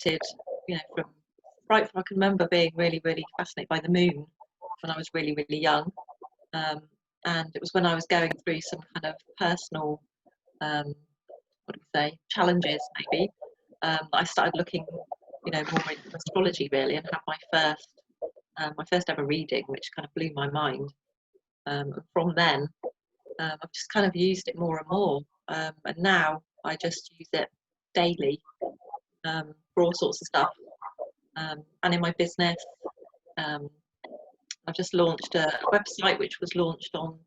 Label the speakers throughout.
Speaker 1: from right from I can remember being really, really fascinated by the moon when I was really, really young. And it was when I was going through some kind of personal, what do we say, challenges maybe, that I started looking, more into astrology really, and had my first ever reading, which kind of blew my mind. And from then, I've just kind of used it more and more, and now I just use it daily, for all sorts of stuff, and in my business. I've just launched a website which was launched on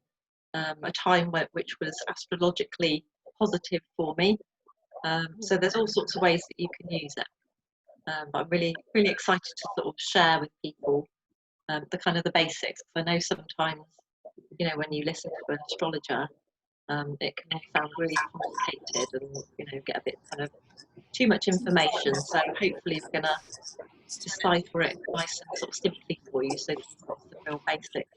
Speaker 1: a time which was astrologically positive for me. So there's all sorts of ways that you can use it. But I'm really, really excited to sort of share with people the kind of the basics. I know sometimes, when you listen to an astrologer, it can all sound really complicated and, get a bit kind of too much information. So hopefully we're going to decipher it nice and sort of simply for you, so that you've got some real basic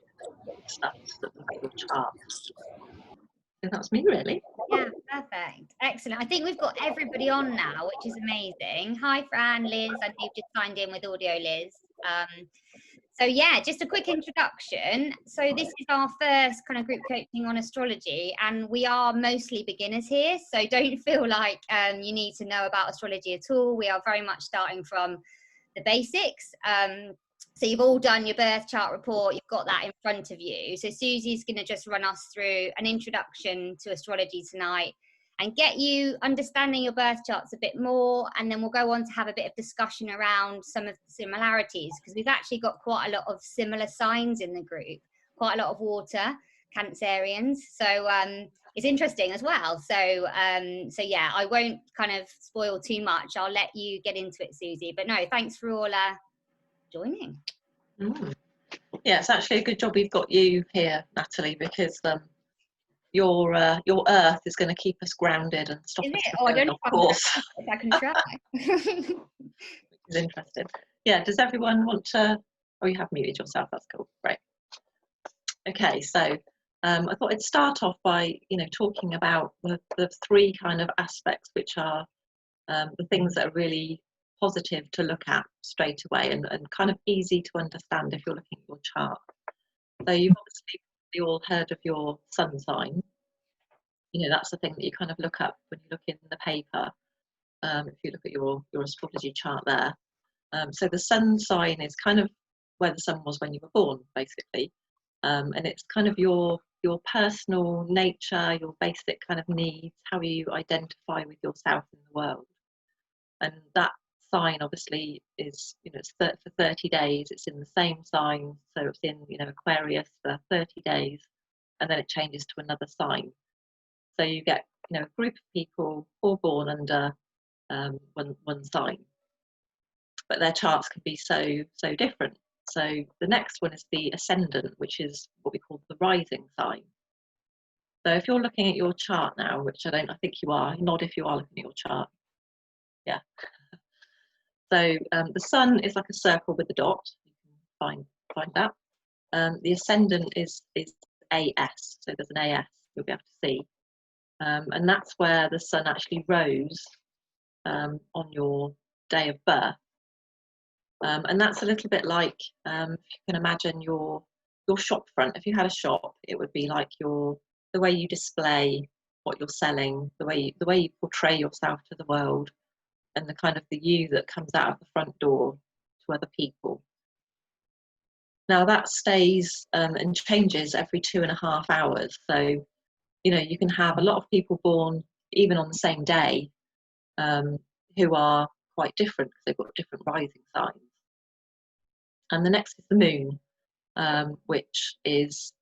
Speaker 1: stuff to look at your chart. So that's me really.
Speaker 2: Yeah, perfect. Excellent. I think we've got everybody on now, which is amazing. Hi, Fran, Liz. I know you've just signed in with audio, Liz. So yeah, just a quick introduction. So this is our first kind of group coaching on astrology, and we are mostly beginners here. So don't feel like you need to know about astrology at all. We are very much starting from the basics. So you've all done your birth chart report, you've got that in front of you. So Susie's going to just run us through an introduction to astrology tonight and get you understanding your birth charts a bit more, and then we'll go on to have a bit of discussion around some of the similarities, because we've actually got quite a lot of similar signs in the group, quite a lot of water, Cancerians. So it's interesting as well. So yeah, I won't kind of spoil too much. I'll let you get into it, Susie. But no, thanks for all joining.
Speaker 1: Yeah, it's actually a good job we've got you here, Natalie, because your earth is going to keep us grounded and stop us from going off course.
Speaker 2: I can try.
Speaker 1: Which is interesting. Yeah, does everyone want to? Oh, you have muted yourself. That's cool. Great. Okay, so I thought I'd start off by talking about the three kind of aspects which are the things that are really positive to look at straight away and kind of easy to understand if you're looking at your chart. So you've obviously all heard of your sun sign. That's the thing that you kind of look up when you look in the paper. If you look at your astrology chart there. So the sun sign is kind of where the sun was when you were born, basically. And it's kind of your personal nature, your basic kind of needs, how you identify with yourself in the world. And that sign obviously is, it's for 30 days, it's in the same sign. So it's in, Aquarius for 30 days, and then it changes to another sign. So you get, a group of people all born under one sign, but their charts can be so different. So the next one is the ascendant, which is what we call the rising sign. So if you're looking at your chart now, which I think you are, nod if you are looking at your chart. Yeah. So the sun is like a circle with a dot. You can find that. The ascendant is AS, so there's an AS you'll be able to see, and that's where the sun actually rose on your day of birth. And that's a little bit like, if you can imagine your shop front. If you had a shop, it would be like the way you display what you're selling, the way you portray yourself to the world, and the kind of the you that comes out of the front door to other people. Now that stays and changes every 2.5 hours. So, you can have a lot of people born even on the same day who are quite different because they've got different rising signs. And the next is the moon, which is,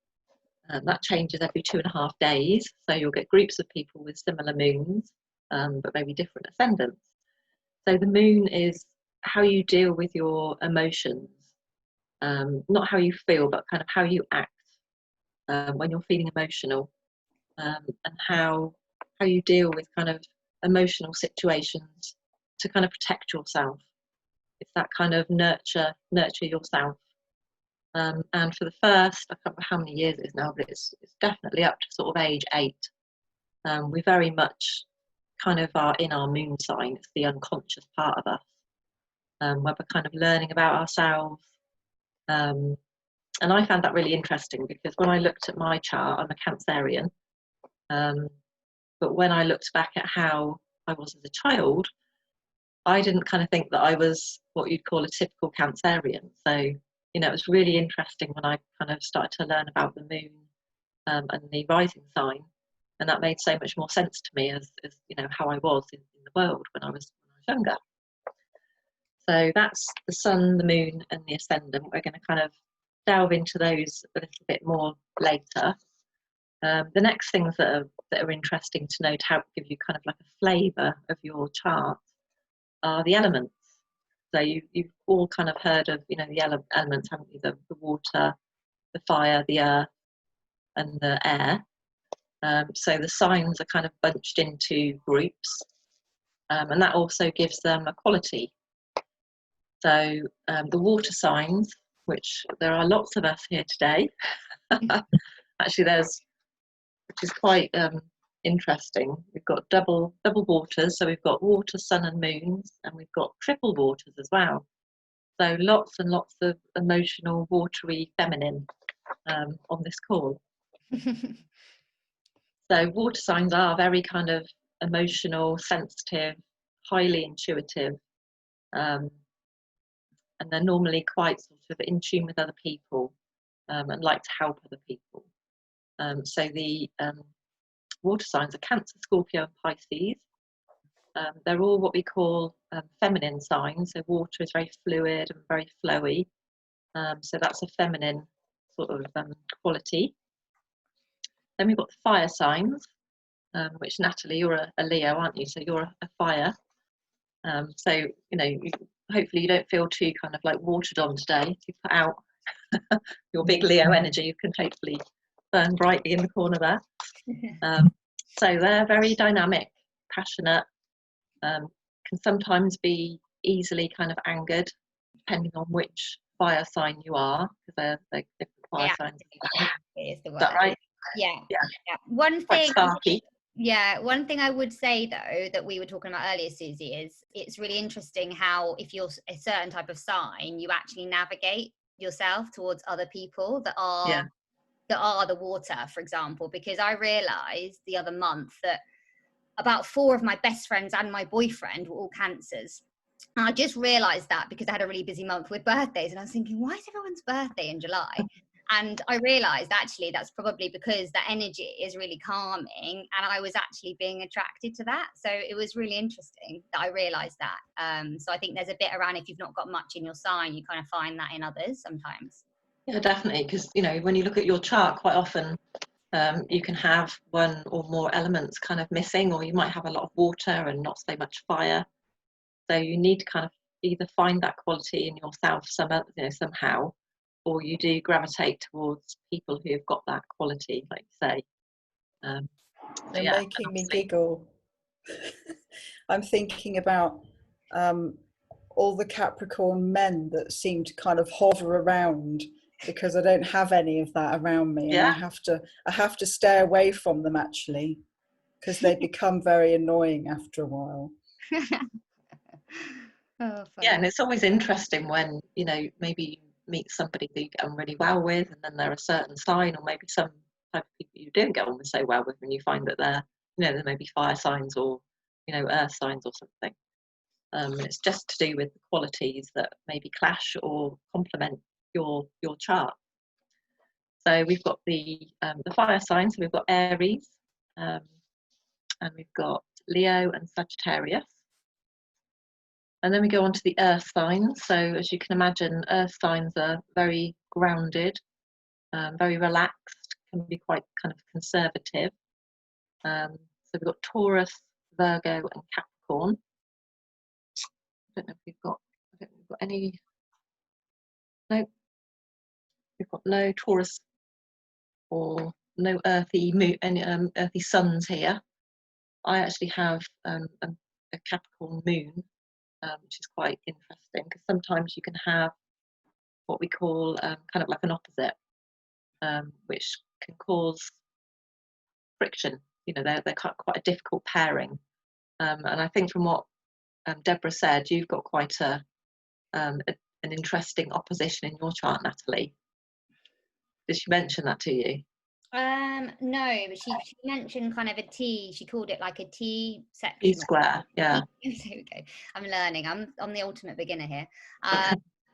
Speaker 1: that changes every 2.5 days. So you'll get groups of people with similar moons, but maybe different ascendants. So the moon is how you deal with your emotions, not how you feel, but kind of how you act when you're feeling emotional, and how you deal with kind of emotional situations to kind of protect yourself. It's that kind of nurture yourself. And for the first, I can't remember how many years it is now, but it's definitely up to sort of age 8. We very much kind of are in our moon sign. It's the unconscious part of us. where we're kind of learning about ourselves. And I found that really interesting because when I looked at my chart, I'm a Cancerian. But when I looked back at how I was as a child, I didn't kind of think that I was what you'd call a typical Cancerian. So, you know, it was really interesting when I kind of started to learn about the moon and the rising sign. And that made so much more sense to me as you know, how I was in the world when I was younger. So that's the sun, the moon, and the ascendant. We're going to kind of delve into those a little bit more later. The next things that are interesting to know to help give you kind of like a flavour of your chart are the elements. So you've all kind of heard of, you know, the elements, haven't you? The water, the fire, the earth, and the air. So the signs are kind of bunched into groups, and that also gives them a quality. So the water signs, which there are lots of us here today. Actually, which is quite interesting. We've got double waters, so we've got water, sun, and moons, and we've got triple waters as well. So lots and lots of emotional, watery, feminine on this call. So water signs are very kind of emotional, sensitive, highly intuitive, and they're normally quite sort of in tune with other people and like to help other people. So the water signs are Cancer, Scorpio, and Pisces. They're all what we call feminine signs. So water is very fluid and very flowy. So that's a feminine sort of quality. Then we've got the fire signs, which Natalie, you're a Leo, aren't you? So you're a fire. So, you know, hopefully you don't feel too kind of like watered on today. If you put out your big Leo energy, you can hopefully burn brightly in the corner there. So they're very dynamic, passionate, can sometimes be easily kind of angered, depending on which fire sign you are, because they're different fire signs.
Speaker 2: Is the word.
Speaker 1: Is that right?
Speaker 2: Yeah.
Speaker 1: Yeah.
Speaker 2: One thing.
Speaker 1: Sparky.
Speaker 2: Yeah, one thing I would say though that we were talking about earlier, Susie, is it's really interesting how if you're a certain type of sign, you actually navigate yourself towards other people that are the water, for example. Because I realised the other month that about 4 of my best friends and my boyfriend were all Cancers. And I just realised that because I had a really busy month with birthdays, and I was thinking, why is everyone's birthday in July? And I realised actually that's probably because that energy is really calming, and I was actually being attracted to that. So it was really interesting that I realised that. So I think there's a bit around if you've not got much in your sign, you kind of find that in others sometimes.
Speaker 1: Yeah, definitely, because you know when you look at your chart, quite often you can have one or more elements kind of missing, or you might have a lot of water and not so much fire. So you need to kind of either find that quality in yourself somehow, or you do gravitate towards people who have got that quality, like you say.
Speaker 3: You're making me giggle. I'm thinking about all the Capricorn men that seem to kind of hover around, because I don't have any of that around me, and I have to stay away from them actually, because they become very annoying after a while.
Speaker 1: Yeah, and it's always interesting when, you know, maybe you meet somebody that you get on really well with, and then they're a certain sign, or maybe some type of people you don't get on with so well with, and you find that they're, you know, there may be fire signs or, you know, earth signs or something. And it's just to do with the qualities that maybe clash or complement your chart. So we've got the fire signs. So we've got Aries, and we've got Leo and Sagittarius. And then we go on to the earth signs. So as you can imagine, earth signs are very grounded, very relaxed, can be quite kind of conservative. So we've got Taurus, Virgo, and Capricorn. I don't know if we've got any. No, we've got no Taurus or no earthy earthy suns here. I actually have a Capricorn moon, which is quite interesting because sometimes you can have what we call kind of like an opposite, which can cause friction. You know, they're quite a difficult pairing. And I think from what Deborah said, you've got quite a an interesting opposition in your chart, Natalie. Did she mention that to you?
Speaker 2: No, but she mentioned kind of a T. She called it like a T section.
Speaker 1: T square, yeah.
Speaker 2: There we go. I'm learning. I'm the ultimate beginner here.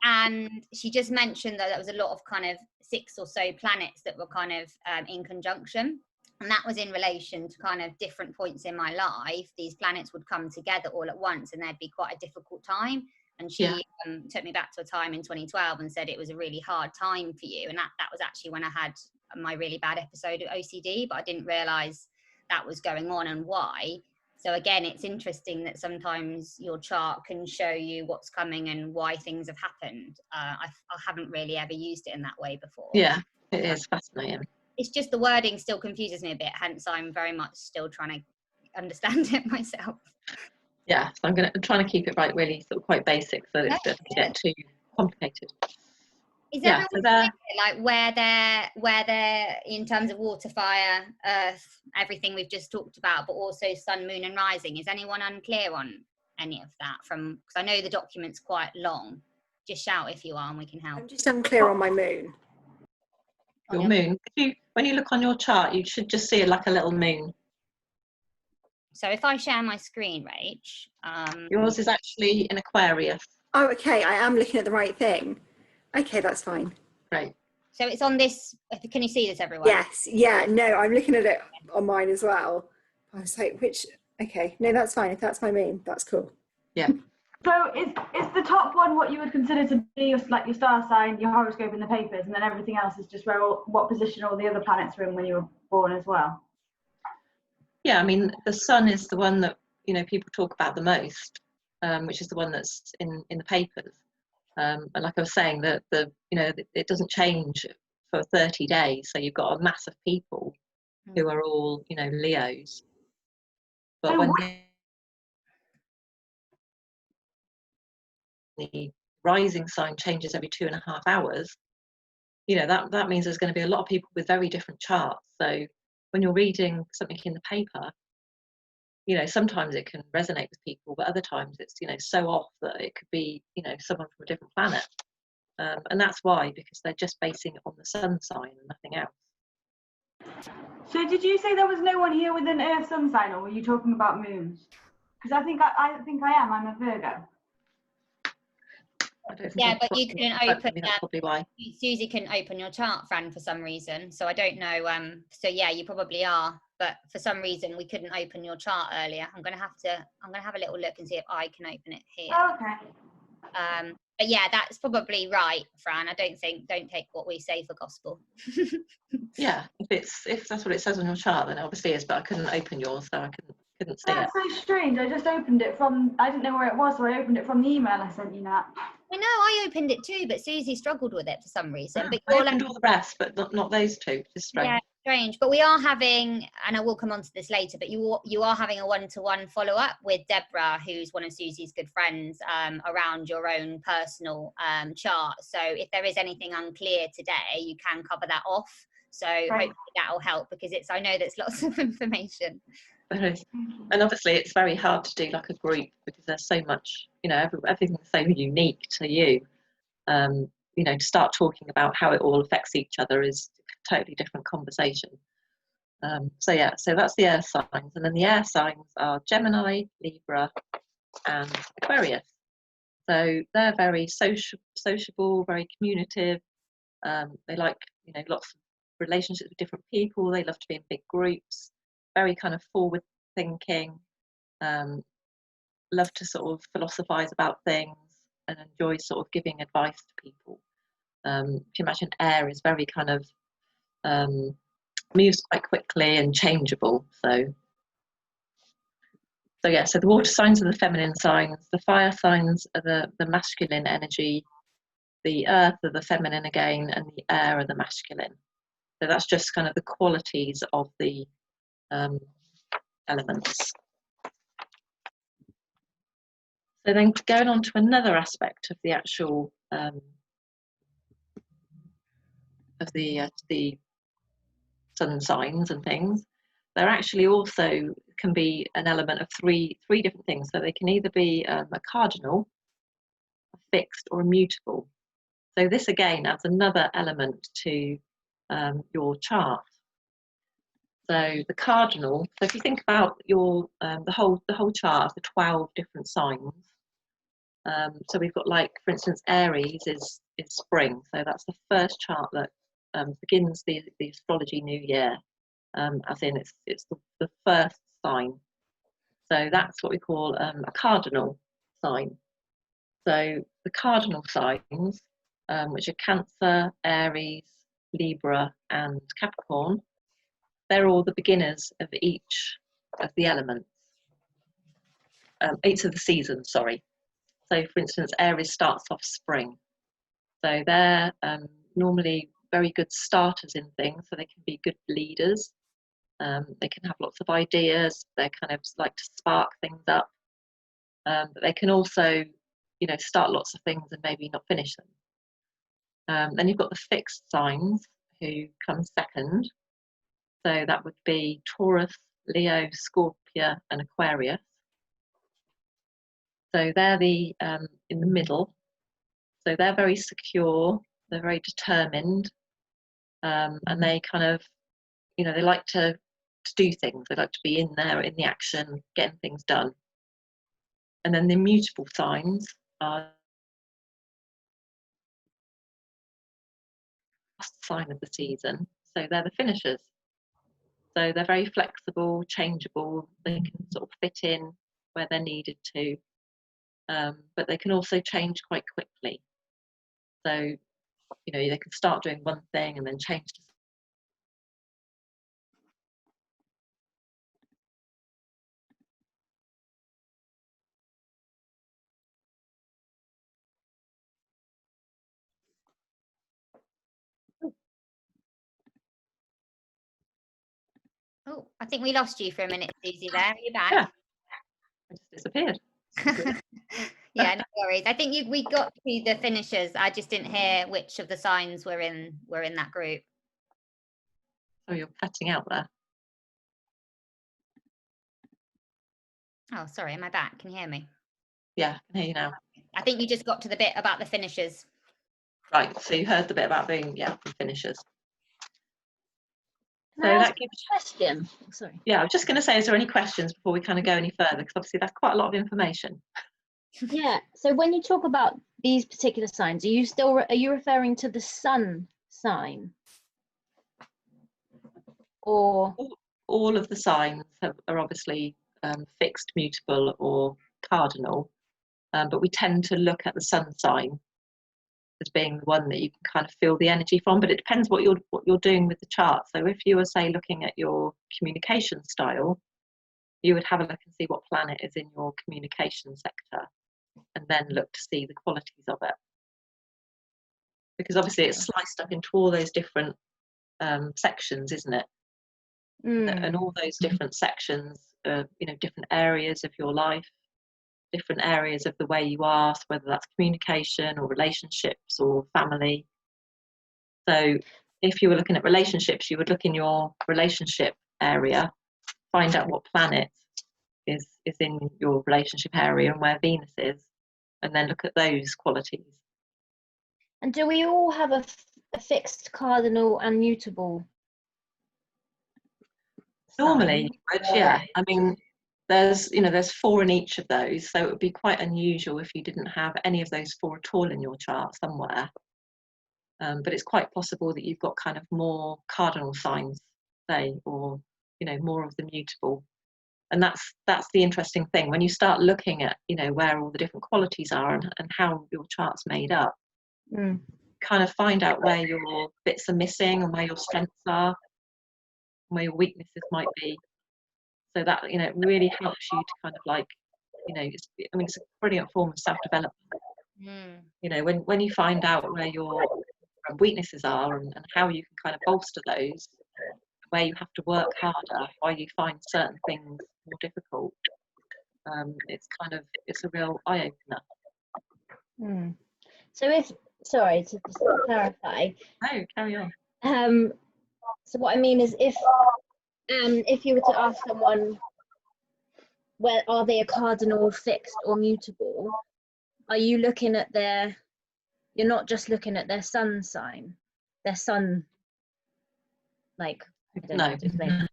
Speaker 2: And she just mentioned that there was a lot of kind of 6 or so planets that were kind of in conjunction. And that was in relation to kind of different points in my life. These planets would come together all at once and there'd be quite a difficult time. And she took me back to a time in 2012 and said it was a really hard time for you. And that was actually when I had my really bad episode of OCD, but I didn't realise that was going on and why. So again, it's interesting that sometimes your chart can show you what's coming and why things have happened. I haven't really ever used it in that way before.
Speaker 1: Yeah, it is fascinating.
Speaker 2: It's just the wording still confuses me a bit, hence I'm very much still trying to understand it myself.
Speaker 1: Yeah, so I'm trying to keep it really sort of quite basic so that it doesn't get too complicated.
Speaker 2: Is everyone clear, like where they're in terms of water, fire, earth, everything we've just talked about, but also sun, moon and rising? Is anyone unclear on any of that? Because I know the document's quite long. Just shout if you are and we can help.
Speaker 4: I'm just unclear on my moon.
Speaker 1: Your moon. When you look on your chart, you should just see it like a little moon.
Speaker 2: So if I share my screen, Rach.
Speaker 1: Yours is actually in Aquarius.
Speaker 4: Oh, okay. I am looking at the right thing. Okay, that's fine.
Speaker 1: Right.
Speaker 2: So it's on this. Can you see this, everyone?
Speaker 4: Yes. Yeah. No, I'm looking at it on mine as well. I was like, which? Okay. No, that's fine. If that's my moon, that's cool.
Speaker 1: Yeah.
Speaker 5: So is the top one what you would consider to be your star sign, your horoscope in the papers, and then everything else is just what position all the other planets were in when you were born as well?
Speaker 1: Yeah, I mean, the sun is the one that, people talk about the most, which is the one that's in the papers. And like I was saying, that it doesn't change for 30 days. So you've got a mass of people who are all, Leos. But
Speaker 5: So
Speaker 1: when the rising sign changes every 2.5 hours, that means there's going to be a lot of people with very different charts. So when you're reading something in the paper, sometimes it can resonate with people, but other times it's, so off that it could be, someone from a different planet. And that's why, because they're just basing it on the sun sign and nothing else.
Speaker 5: So did you say there was no one here with an Earth sun sign, or were you talking about moons? Because I think I am. I'm a Virgo.
Speaker 2: Yeah, but you couldn't open.
Speaker 1: That's probably why.
Speaker 2: Susie couldn't open your chart, Fran, for some reason. So I don't know. So yeah, you probably are, but for some reason we couldn't open your chart earlier. I'm gonna have a little look and see if I can open it here.
Speaker 5: Oh, okay.
Speaker 2: But yeah, that's probably right, Fran. Don't take what we say for gospel.
Speaker 1: Yeah, if that's what it says on your chart, then it obviously is. But I couldn't open yours, so I couldn't see it.
Speaker 5: That's so strange. I just opened it I didn't know where it was, so I opened it from the email I sent you, Nat.
Speaker 2: I know, I opened it too, but Susie struggled with it for some reason. But
Speaker 1: I opened all the rest, but not those two. Just strange.
Speaker 2: Yeah, strange. But we are having, and I will come on to this later, but you are having a one-to-one follow-up with Deborah, who's one of Susie's good friends, around your own personal chart. So if there is anything unclear today, you can cover that off. So hopefully that'll help, because I know there's lots of information.
Speaker 1: And obviously it's very hard to do like a group, because there's so much, everything's so unique to you. To start talking about how it all affects each other is a totally different conversation. So that's the earth signs, and then the air signs are Gemini, Libra and Aquarius. So they're very sociable, very communicative. They like, lots of relationships with different people. They love to be in big groups, very kind of forward thinking, love to sort of philosophize about things and enjoy sort of giving advice to people. If you imagine, air is very kind of moves quite quickly and changeable. So the water signs are the feminine signs, the fire signs are the masculine energy, the earth are the feminine again, and the air are the masculine. So that's just kind of the qualities of the elements. So then going on to another aspect of the actual of the sun signs and things, there actually also can be an element of three different things. So they can either be a cardinal, a fixed or a mutable. So this again adds another element to your chart. So the cardinal. So if you think about your the whole chart of the 12 different signs. So we've got, like, for instance, Aries is spring. So that's the first chart that begins the astrology new year. As in it's the first sign. So that's what we call a cardinal sign. So the cardinal signs, which are Cancer, Aries, Libra, and Capricorn, they're all the beginners of each of the elements, each of the seasons, sorry. So for instance, Aries starts off spring. So they're normally very good starters in things, so they can be good leaders. They can have lots of ideas. They kind of like to spark things up, but they can also, start lots of things and maybe not finish them. Then you've got the fixed signs, who come second. So that would be Taurus, Leo, Scorpio, and Aquarius. So they're the in the middle. So they're very secure. They're very determined, and they kind of, they like to do things. They like to be in there, in the action, getting things done. And then the immutable signs are the last sign of the season. So they're the finishers. So they're very flexible, changeable. They can sort of fit in where they're needed to, but they can also change quite quickly. So, they can start doing one thing and then change to
Speaker 2: Oh, I think we lost you for a minute, Susie, there. Are you back?
Speaker 1: Yeah, I just disappeared.
Speaker 2: Yeah, no worries. I think we got to the finishers. I just didn't hear which of the signs were in that group.
Speaker 1: Oh, you're cutting out there.
Speaker 2: Oh, sorry, am I back? Can you hear me?
Speaker 1: Yeah, I can hear you now.
Speaker 2: I think you just got to the bit about the finishers.
Speaker 1: Right, so you heard the bit about being, the finishers.
Speaker 6: Can
Speaker 1: So
Speaker 6: I ask
Speaker 1: that gives
Speaker 6: a question? Sorry.
Speaker 1: Yeah, I was just going to say, is there any questions before we kind of go any further? Because obviously that's quite a lot of information.
Speaker 6: Yeah. So when you talk about these particular signs, are you referring to the sun sign, or
Speaker 1: all of the signs are obviously fixed, mutable, or cardinal, but we tend to look at the sun sign as being the one that you can kind of feel the energy from. But it depends what you're doing with the chart. So if you were, say, looking at your communication style, you would have a look and see what planet is in your communication sector, and then look to see the qualities of it. Because obviously it's sliced up into all those different sections, isn't it? And all those different sections are, different areas of your life, different areas of the way you are, so whether that's communication or relationships or family. So if you were looking at relationships, you would look in your relationship area, find out what planet is in your relationship area and where Venus is, and then look at those qualities.
Speaker 6: and do we all have a fixed, cardinal, and mutable?
Speaker 1: Normally, yeah. I mean, there's 4 in each of those, so it would be quite unusual if you didn't have any of those 4 at all in your chart somewhere. But it's quite possible that you've got kind of more cardinal signs, say, or more of the mutable. And that's the interesting thing when you start looking at where all the different qualities are and how your chart's made up. Kind of find out where your bits are missing and where your strengths are, and where your weaknesses might be. So that it really helps you to kind of like it's a brilliant form of self-development. When you find out where your weaknesses are and how you can kind of bolster those, where you have to work harder, why you find certain things more difficult, it's a real eye-opener.
Speaker 6: So sorry to just clarify.
Speaker 1: No, carry on.
Speaker 6: So what I mean is, if you were to ask someone, where are they a cardinal, fixed, or mutable, are you looking at you're not just looking at their sun sign, their sun, like, I don't know how to explain.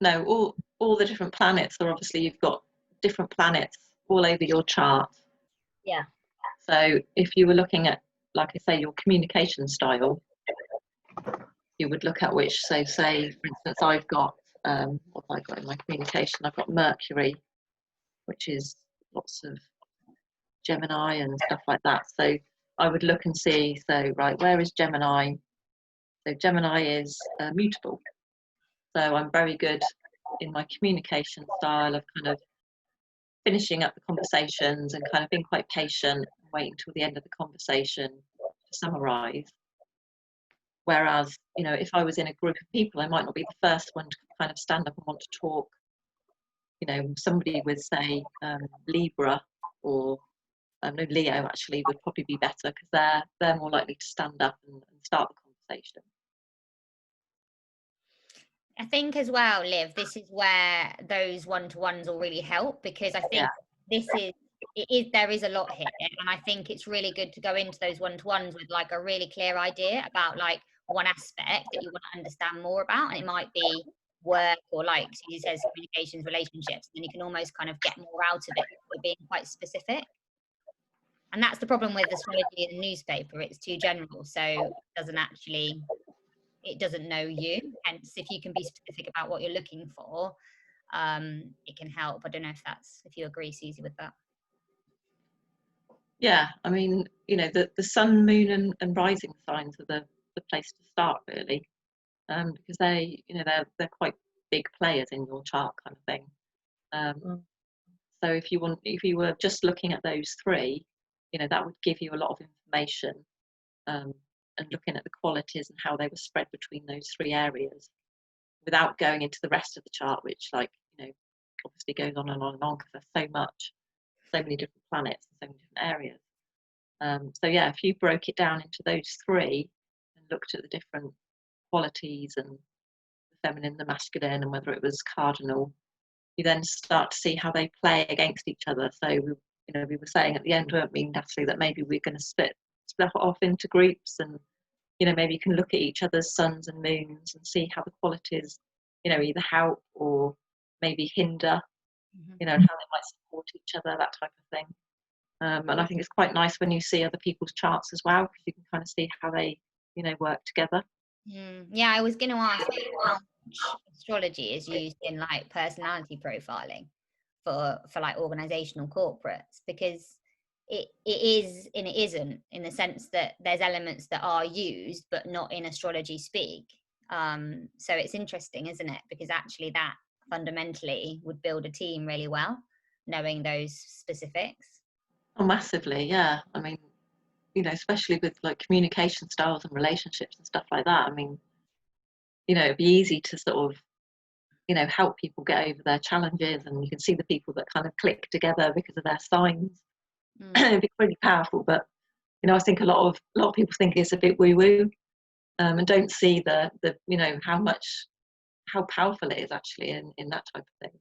Speaker 1: No, all the different planets are obviously, you've got different planets all over your chart.
Speaker 6: Yeah.
Speaker 1: So if you were looking at, like I say, your communication style, you would look at which, so say, for instance, I've got, what have I got in my communication? I've got Mercury, which is lots of Gemini and stuff like that. So I would look and see, so, right, where is Gemini? So Gemini is mutable. So I'm very good in my communication style of kind of finishing up the conversations and kind of being quite patient and waiting till the end of the conversation to summarize. Whereas, you know, if I was in a group of people, I might not be the first one to kind of stand up and want to talk. You know, somebody with, say, Libra or no, Leo actually would probably be better, because they're more likely to stand up and start the conversation.
Speaker 2: I think as well, Liv, this is where those one-to-ones will really help, because I think there is a lot here, and I think it's really good to go into those one-to-ones with like a really clear idea about like one aspect that you want to understand more about, and it might be work or, like Susie says, communications, relationships, and you can almost kind of get more out of it by being quite specific. And that's the problem with astrology in the newspaper, it's too general, so it doesn't know you. Hence, if you can be specific about what you're looking for, it can help. I don't know if you agree, Susie, with that.
Speaker 1: Yeah, I mean, you know, the sun, moon and rising signs are the place to start, really, because they're quite big players in your chart, kind of thing. So if you were just looking at those three, you know, that would give you a lot of information, and looking at the qualities and how they were spread between those three areas, without going into the rest of the chart, which, like, you know, obviously goes on and on and on, because there's so many different planets and so many different areas. So yeah, if you broke it down into those three and looked at the different qualities and the feminine, the masculine, and whether it was cardinal, you then start to see how they play against each other. So we were saying at the end, weren't we, Natalie, that maybe we're going to split off into groups, and, you know, maybe you can look at each other's suns and moons and see how the qualities, you know, either help or maybe hinder, you know, and how they might support each other, that type of thing. And I think it's quite nice when you see other people's charts as well, because you can kind of see how they, you know, work together.
Speaker 2: Yeah, I was going to ask how much astrology is used in like personality profiling for like organizational corporates, because it is and it isn't, in the sense that there's elements that are used but not in astrology speak. So it's interesting, isn't it? Because actually that fundamentally would build a team really well, knowing those specifics.
Speaker 1: Oh, massively, yeah. I mean, you know, especially with like communication styles and relationships and stuff like that. I mean, you know, it'd be easy to sort of, you know, help people get over their challenges, and you can see the people that kind of click together because of their signs. It'd be really powerful. But, you know, I think a lot of people think it's a bit woo woo, and don't see the you know, how powerful it is actually in that type of thing.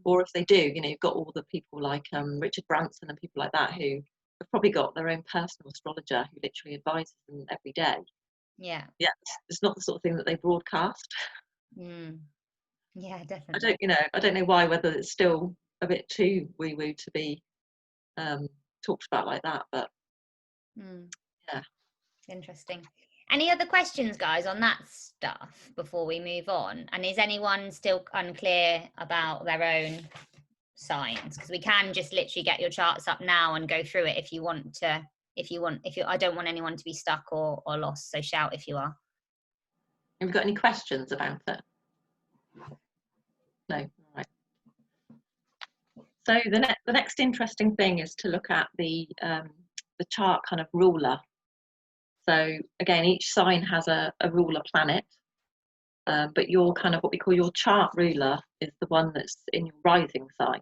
Speaker 1: Or if they do, you know, you've got all the people like Richard Branson and people like that who have probably got their own personal astrologer who literally advises them every day. Yeah, it's not the sort of thing that they broadcast.
Speaker 2: Yeah, definitely.
Speaker 1: I don't know why, whether it's still a bit too woo woo to be talked about like that, but yeah.
Speaker 2: Interesting. Any other questions, guys, on that stuff before we move on? And is anyone still unclear about their own signs? Because we can just literally get your charts up now and go through it if you want to. I don't want anyone to be stuck or lost, so shout if you are.
Speaker 1: Have you got any questions about it? No. All right. So the next interesting thing is to look at the chart kind of ruler. So again, each sign has a ruler planet, but your kind of what we call your chart ruler is the one that's in your rising sign.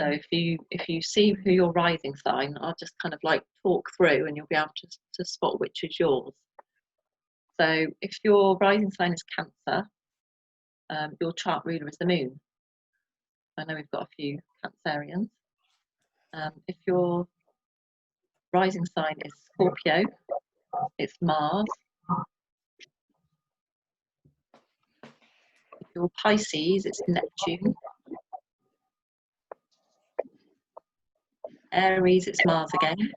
Speaker 1: So if you see who your rising sign, I'll just kind of like talk through, and you'll be able to spot which is yours. So if your rising sign is Cancer, your chart ruler is the moon. I know we've got a few Cancerians. If your rising sign is Scorpio, it's Mars. If you're Pisces, it's Neptune. Aries, it's Mars again.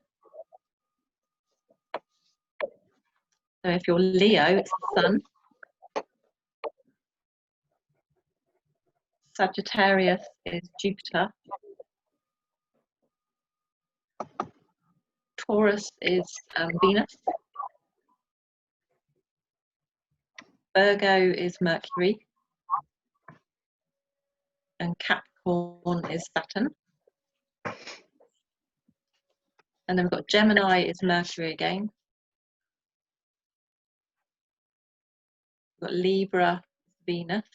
Speaker 1: So if you're Leo, it's the Sun. Sagittarius is Jupiter. Taurus is Venus. Virgo is Mercury. And Capricorn is Saturn. And then we've got Gemini is Mercury again. We've got Libra, Venus.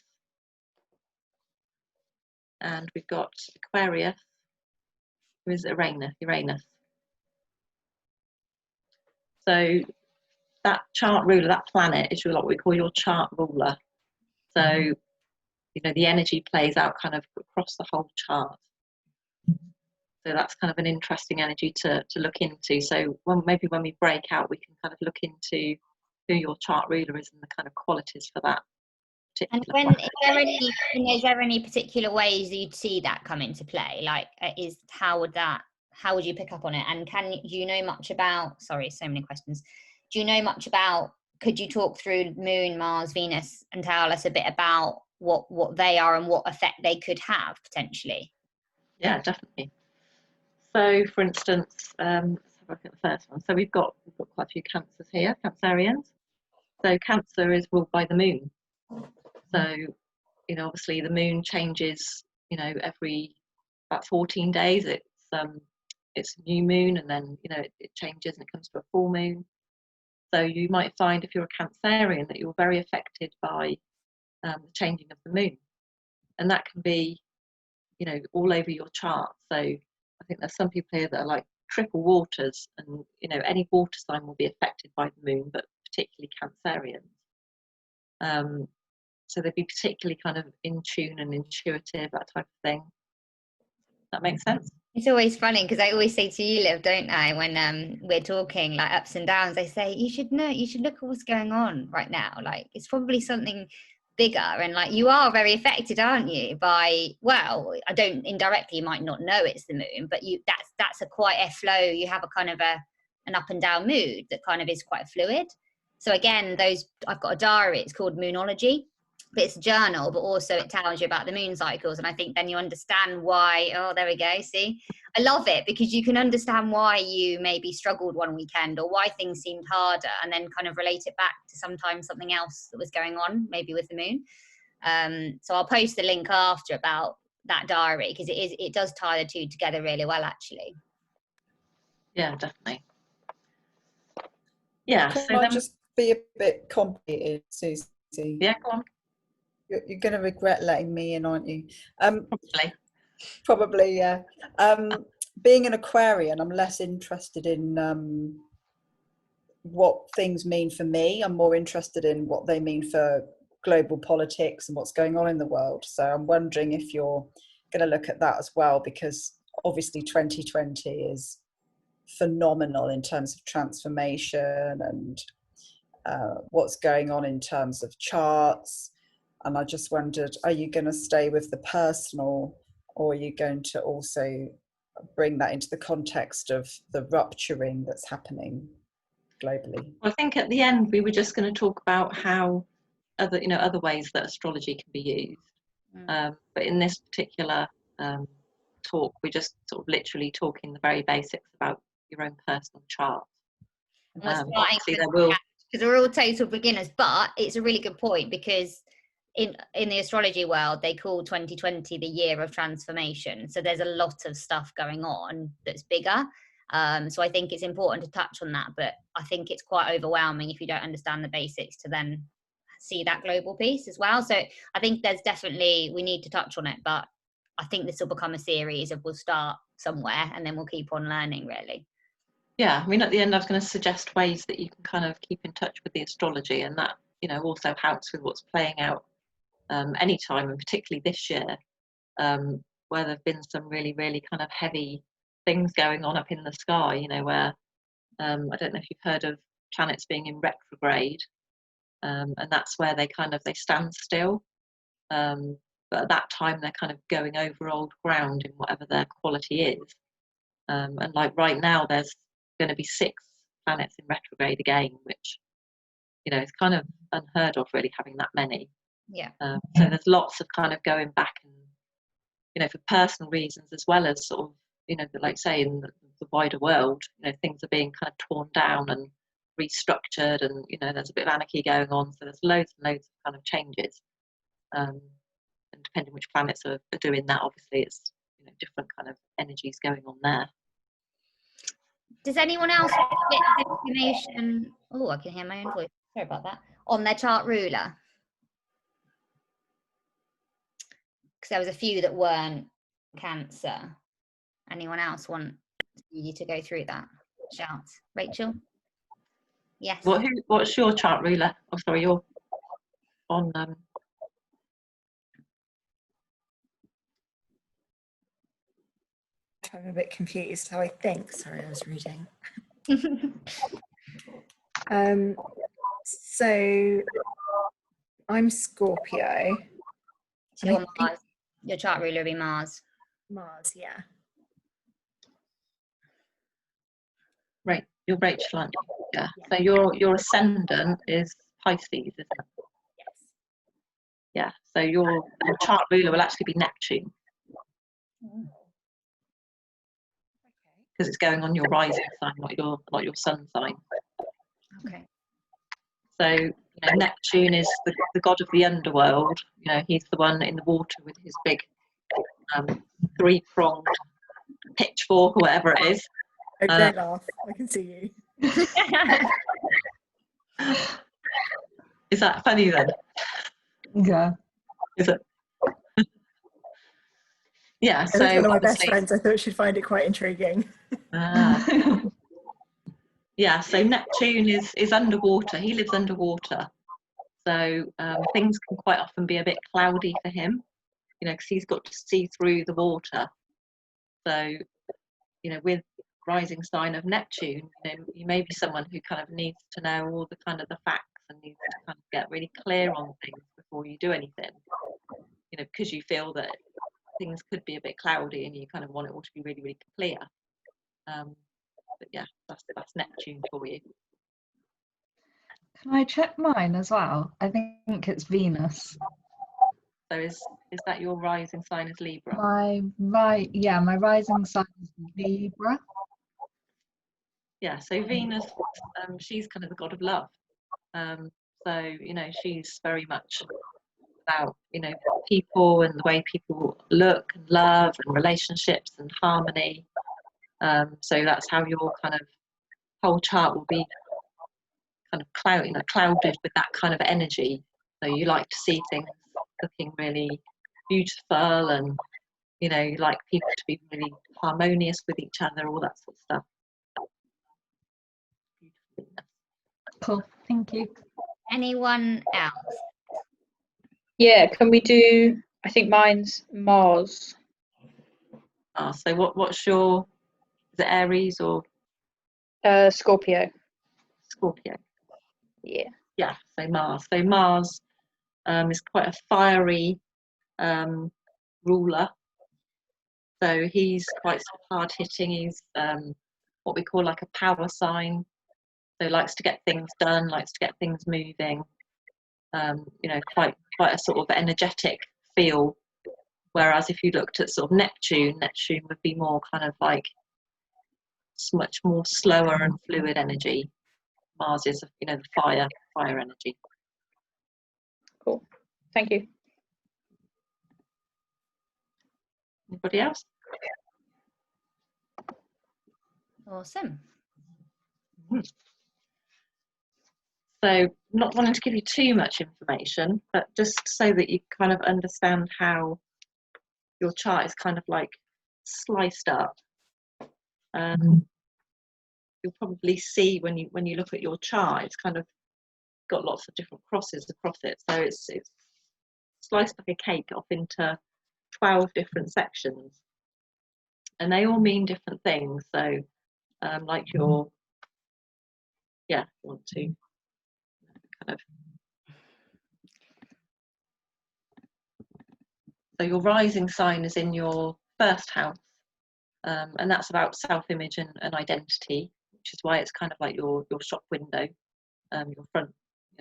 Speaker 1: And we've got Aquarius, who is Uranus. So that chart ruler, that planet, is what we call your chart ruler. So, you know, the energy plays out kind of across the whole chart. So that's kind of an interesting energy to look into. So maybe when we break out, we can kind of look into who your chart ruler is and the kind of qualities for that.
Speaker 2: And is there any particular ways that you'd see that come into play? Like, how would you pick up on it? And do you know much about? Sorry, so many questions. Do you know much about? Could you talk through Moon, Mars, Venus, and tell us a bit about what they are and what effect they could have potentially?
Speaker 1: Yeah, definitely. So, for instance, let's have a look at the first one. So we've got quite a few Cancers here, Cancerians. So Cancer is ruled by the Moon. So, you know, obviously the Moon changes, you know, every about 14 days. It's a new moon, and then, you know, it changes and it comes to a full moon. So you might find, if you're a Cancerian, that you're very affected by the changing of the moon, and that can be, you know, all over your chart. So I think there's some people here that are like triple waters, and, you know, any water sign will be affected by the moon, but particularly Cancerians. So they'd be particularly kind of in tune and intuitive, that type of thing. That makes sense?
Speaker 2: It's always funny because I always say to you, Liv, don't I, when we're talking like ups and downs, I say you should look at what's going on right now. Like, it's probably something bigger, and like, you are very affected, aren't you, by, well, I don't, indirectly you might not know it's the moon, but that's a quite a flow. You have a kind of an up and down mood that kind of is quite fluid. So again, I've got a diary, it's called Moonology, but it's a journal, but also it tells you about the moon cycles. And I think then you understand why. Oh, there we go. See, I love it, because you can understand why you maybe struggled one weekend, or why things seemed harder, and then kind of relate it back to sometimes something else that was going on, maybe with the moon. So I'll post the link after about that diary, because it does tie the two together really well, actually.
Speaker 1: Yeah, definitely. Yeah.
Speaker 3: Can I just be a bit complicated, Susie?
Speaker 1: Yeah, go on.
Speaker 3: You're going to regret letting me in, aren't you?
Speaker 1: Probably,
Speaker 3: yeah. Being an Aquarian, I'm less interested in what things mean for me. I'm more interested in what they mean for global politics and what's going on in the world. So I'm wondering if you're going to look at that as well, because obviously 2020 is phenomenal in terms of transformation and what's going on in terms of charts. And I just wondered, are you going to stay with the personal, or are you going to also bring that into the context of the rupturing that's happening globally?
Speaker 1: Well, I think at the end we were just going to talk about how other ways that astrology can be used. But in this particular talk, we're just sort of literally talking the very basics about your own personal chart.
Speaker 2: Because we're all total beginners, but it's a really good point, because in the astrology world, they call 2020 the year of transformation. So there's a lot of stuff going on that's bigger. So I think it's important to touch on that, but I think it's quite overwhelming if you don't understand the basics to then see that global piece as well. So I think we need to touch on it, but I think this will become a series of, we'll start somewhere and then we'll keep on learning, really.
Speaker 1: Yeah, I mean, at the end I was going to suggest ways that you can kind of keep in touch with the astrology, and that, you know, also helps with what's playing out anytime, and particularly this year, where there have been some really, really kind of heavy things going on up in the sky, you know, where I don't know if you've heard of planets being in retrograde, and that's where they stand still. But at that time, they're kind of going over old ground in whatever their quality is. And like right now, there's going to be 6 planets in retrograde again, which, you know, is kind of unheard of, really, having that many.
Speaker 2: Yeah.
Speaker 1: So there's lots of kind of going back and, you know, for personal reasons, as well as sort of, you know, like say in the wider world, you know, things are being kind of torn down and restructured, and, you know, there's a bit of anarchy going on. So there's loads and loads of kind of changes. And depending which planets are doing that, obviously it's, you know, different kind of energies going on there.
Speaker 2: Does anyone else want a bit of information? Oh, I can hear my own voice. Sorry about that. On their chart ruler. Because there was a few that weren't Cancer. Anyone else want you to go through that? Shout. Rachel? Yes.
Speaker 1: What's your chart ruler? Oh, sorry, you're on.
Speaker 4: I'm a bit confused how I think. Sorry, I was reading. So I'm Scorpio.
Speaker 2: So you're Mars. Your chart ruler will be Mars.
Speaker 4: Mars, yeah.
Speaker 1: Right, you're Rachel, aren't you? Yeah. So your ascendant is Pisces, isn't it?
Speaker 4: Yes.
Speaker 1: Yeah. So your chart ruler will actually be Neptune. Because it's going on your rising sign, not your sun sign.
Speaker 2: Okay.
Speaker 1: So, you know, Neptune is the god of the underworld. You know, he's the one in the water with his big 3-pronged pitchfork or whatever it is.
Speaker 4: Oh, don't laugh. I can see you.
Speaker 1: Is that funny then?
Speaker 3: Yeah.
Speaker 1: Is it? Yeah.
Speaker 4: So
Speaker 1: So
Speaker 4: one of my best friends, I thought she'd find it quite intriguing.
Speaker 1: Yeah. So Neptune is underwater. He lives underwater. So things can quite often be a bit cloudy for him, you know, because he's got to see through the water. So, you know, with rising sign of Neptune, you know, you may be someone who kind of needs to know all the kind of the facts and needs to kind of get really clear on things before you do anything, you know, because you feel that things could be a bit cloudy and you kind of want it all to be really, really clear. But yeah, that's Neptune for you.
Speaker 7: Can I check mine as well? I think it's Venus.
Speaker 1: So is that your rising sign is Libra?
Speaker 7: My rising sign is Libra.
Speaker 1: Yeah, so Venus, she's kind of the god of love. So, you know, she's very much about, you know, people and the way people look and love and relationships and harmony. So that's how your kind of whole chart will be kind of clouded with that kind of energy. So you like to see things looking really beautiful, and, you know, you like people to be really harmonious with each other, all that sort of stuff.
Speaker 7: Cool, thank you.
Speaker 2: Anyone else?
Speaker 8: Yeah, can we do, I think mine's Mars.
Speaker 1: So what's your, is it Aries or
Speaker 8: Scorpio.
Speaker 1: Scorpio?
Speaker 8: Yeah.
Speaker 1: Yeah, so Mars. So Mars is quite a fiery ruler. So he's quite hard hitting. He's what we call like a power sign. So likes to get things done, likes to get things moving. You know, quite a sort of energetic feel. Whereas if you looked at sort of Neptune would be more kind of like much more slower and fluid energy. Mars is, you know, the fire energy.
Speaker 8: Cool. Thank you.
Speaker 1: Anybody else?
Speaker 2: Awesome.
Speaker 1: So, not wanting to give you too much information, but just so that you kind of understand how your chart is kind of like sliced up. You'll probably see when you look at your chart, it's kind of got lots of different crosses across it. So it's sliced like a cake off into 12 different sections. and they all mean different things. So like your, you want to kind of, so your rising sign is in your first house, and that's about self-image and identity, which is why it's kind of like your shop window, your front,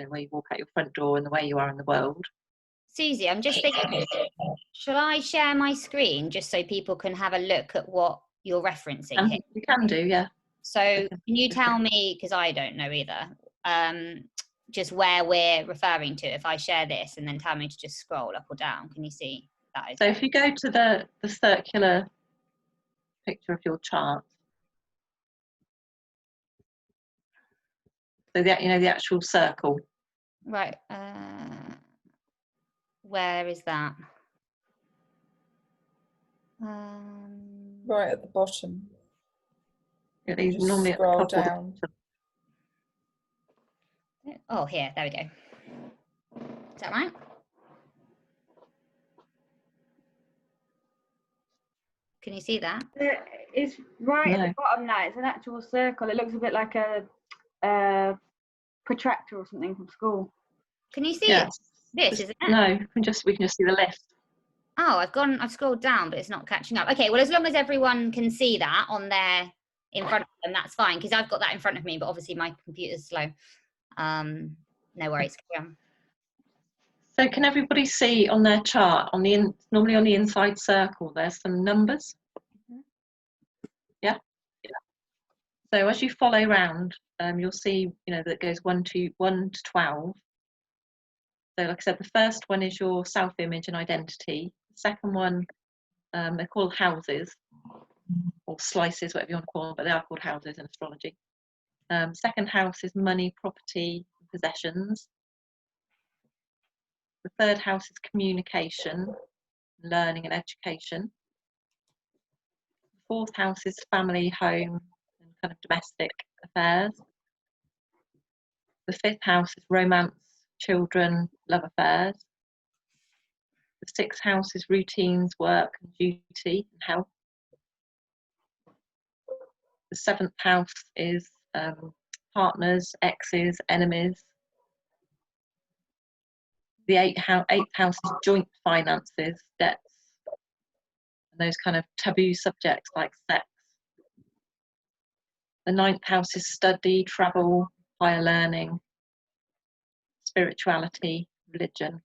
Speaker 1: where you walk out your front door and the way you are in the world.
Speaker 2: Susie, I'm just thinking, shall I share my screen just so people can have a look at what you're referencing here?
Speaker 1: You can do, yeah.
Speaker 2: So can you tell me, because I don't know either, just where we're referring to if I share this, and then tell me to just scroll up or down? Can you see that?
Speaker 1: So if you go to the circular picture of your chart, so the actual circle.
Speaker 2: Right. Where is that?
Speaker 3: Right at the bottom.
Speaker 1: These
Speaker 3: Just
Speaker 1: normally
Speaker 3: scroll
Speaker 1: at the top
Speaker 3: down.
Speaker 2: Oh, here. There we go. Is that right? Can you see that?
Speaker 5: It's right at
Speaker 1: No.
Speaker 5: the bottom now. It's an actual circle. It looks a bit like a protractor or something from school.
Speaker 2: Can you see
Speaker 1: Yes.
Speaker 2: this? Isn't it?
Speaker 1: No, we can just see the list.
Speaker 2: Oh, I've scrolled down, but it's not catching up. Okay, well, as long as everyone can see that on there in front of them, that's fine, because I've got that in front of me, but obviously my computer's slow. No worries. Carry on.
Speaker 1: So can everybody see on their chart, normally on the inside circle, there's some numbers? Yeah? So as you follow around, you'll see, that it goes 1 to 12. So like I said, the first one is your self-image and identity. The second one, they're called houses, or slices, whatever you want to call them, but they are called houses in astrology. Second house is money, property, possessions. The third house is communication, learning and education. The fourth house is family, home, and kind of domestic affairs. The fifth house is romance, children, love affairs. The sixth house is routines, work and duty and health. The seventh house is partners, exes, enemies. The eighth house is joint finances, debts, and those kind of taboo subjects like sex. The ninth house is study, travel, higher learning, spirituality, religion.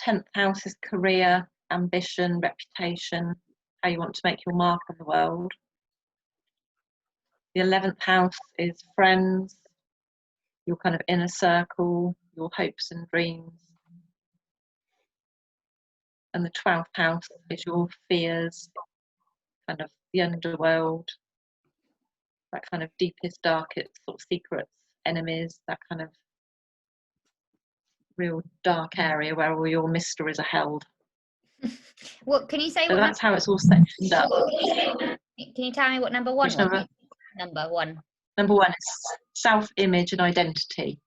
Speaker 1: 10th house is career, ambition, reputation, how you want to make your mark on the world. The 11th house is friends, your kind of inner circle, your hopes and dreams. And the 12th house is your fears, kind of the underworld, that kind of deepest, darkest sort of secrets, enemies, that kind of real dark area where all your mysteries are held.
Speaker 2: What can you say?
Speaker 1: So that's how it's all sectioned up.
Speaker 2: Can you tell me what number one
Speaker 1: Which
Speaker 2: was?
Speaker 1: number?
Speaker 2: Number one.
Speaker 1: Number one is self-image and identity.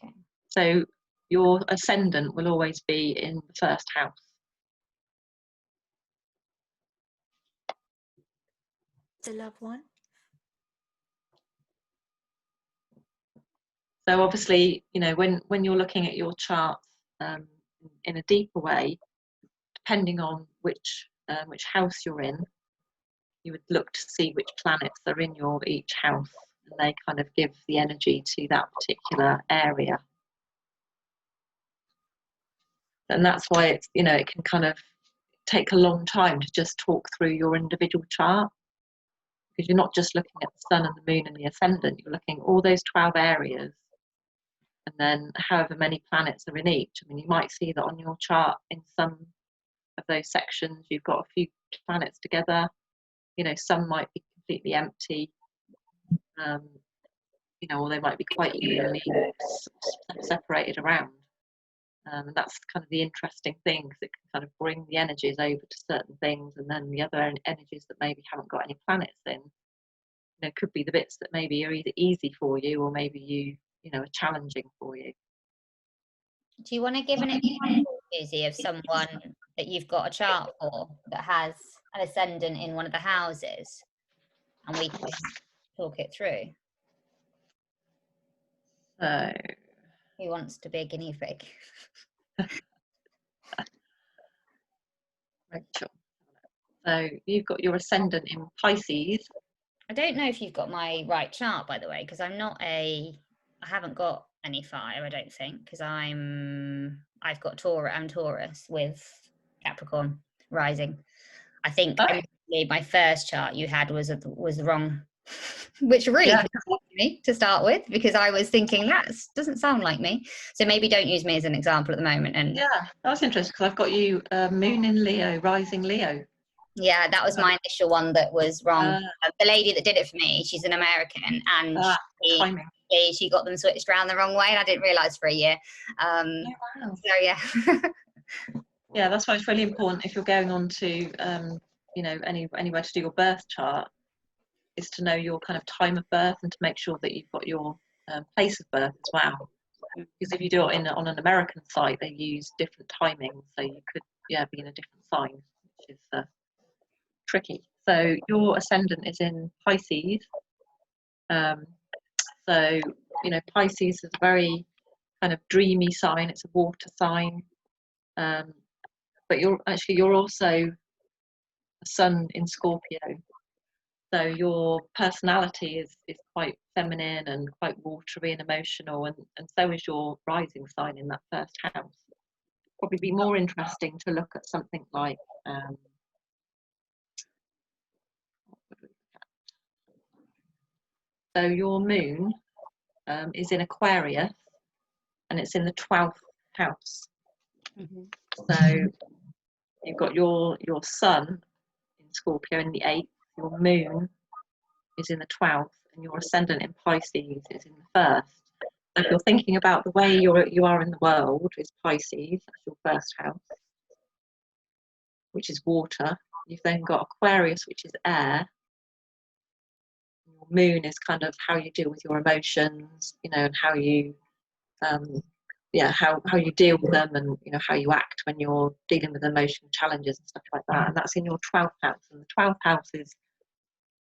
Speaker 2: Okay.
Speaker 1: So your ascendant will always be in the first house.
Speaker 4: The love one.
Speaker 1: So obviously, when you're looking at your chart in a deeper way, depending on which house you're in, you would look to see which planets are in each house, and they kind of give the energy to that particular area. And that's why it's, it can kind of take a long time to just talk through your individual chart, because you're not just looking at the sun and the moon and the ascendant, you're looking at all those 12 areas, and then however many planets are in each. I mean, you might see that on your chart in some of those sections you've got a few planets together, some might be completely empty, or they might be quite evenly separated around. And that's kind of the interesting thing, because it can kind of bring the energies over to certain things, and then the other energies that maybe haven't got any planets in, could be the bits that maybe are either easy for you, or maybe are challenging for you.
Speaker 2: Do you want to give an example Susie, of someone that you've got a chart for that has an ascendant in one of the houses, and we can talk it through.
Speaker 1: So,
Speaker 2: Who wants to be a guinea pig?
Speaker 1: Rachel. So you've got your ascendant in Pisces.
Speaker 2: I don't know if you've got my right chart, by the way, because I haven't got any fire, I don't think, because I've got Taurus, I'm Taurus with Capricorn rising. I think originally my first chart you had was the wrong, which really confused me to start with, because I was thinking that doesn't sound like me. So maybe don't use me as an example at the moment. And
Speaker 1: yeah, that's interesting because I've got you moon in Leo, rising Leo.
Speaker 2: Yeah, that was my initial one that was wrong. The lady that did it for me, she's an American, and she got them switched around the wrong way, and I didn't realise for a year. So yeah.
Speaker 1: Yeah, that's why it's really important if you're going on to, you know, anywhere to do your birth chart, is to know your kind of time of birth and to make sure that you've got your place of birth as well. Because if you do it on an American site, they use different timings, so you could be in a different sign, which is tricky. So your ascendant is in Pisces. So you know, Pisces is a very kind of dreamy sign. It's a water sign, but you're also a sun in Scorpio. So your personality is quite feminine and quite watery and emotional, and so is your rising sign in that first house. Probably be more interesting to look at something like so your moon is in Aquarius, and it's in the 12th house. So you've got your sun in Scorpio in the 8th, your moon is in the 12th, and your ascendant in Pisces is in the 1st. So if you're thinking about the way you are in the world, is Pisces, that's your first house, which is water. You've then got Aquarius, which is air. Your moon is kind of how you deal with your emotions, you know, and how you how you deal with them, and you know how you act when you're dealing with emotional challenges and stuff like that. And that's in your 12th house, and the 12th house is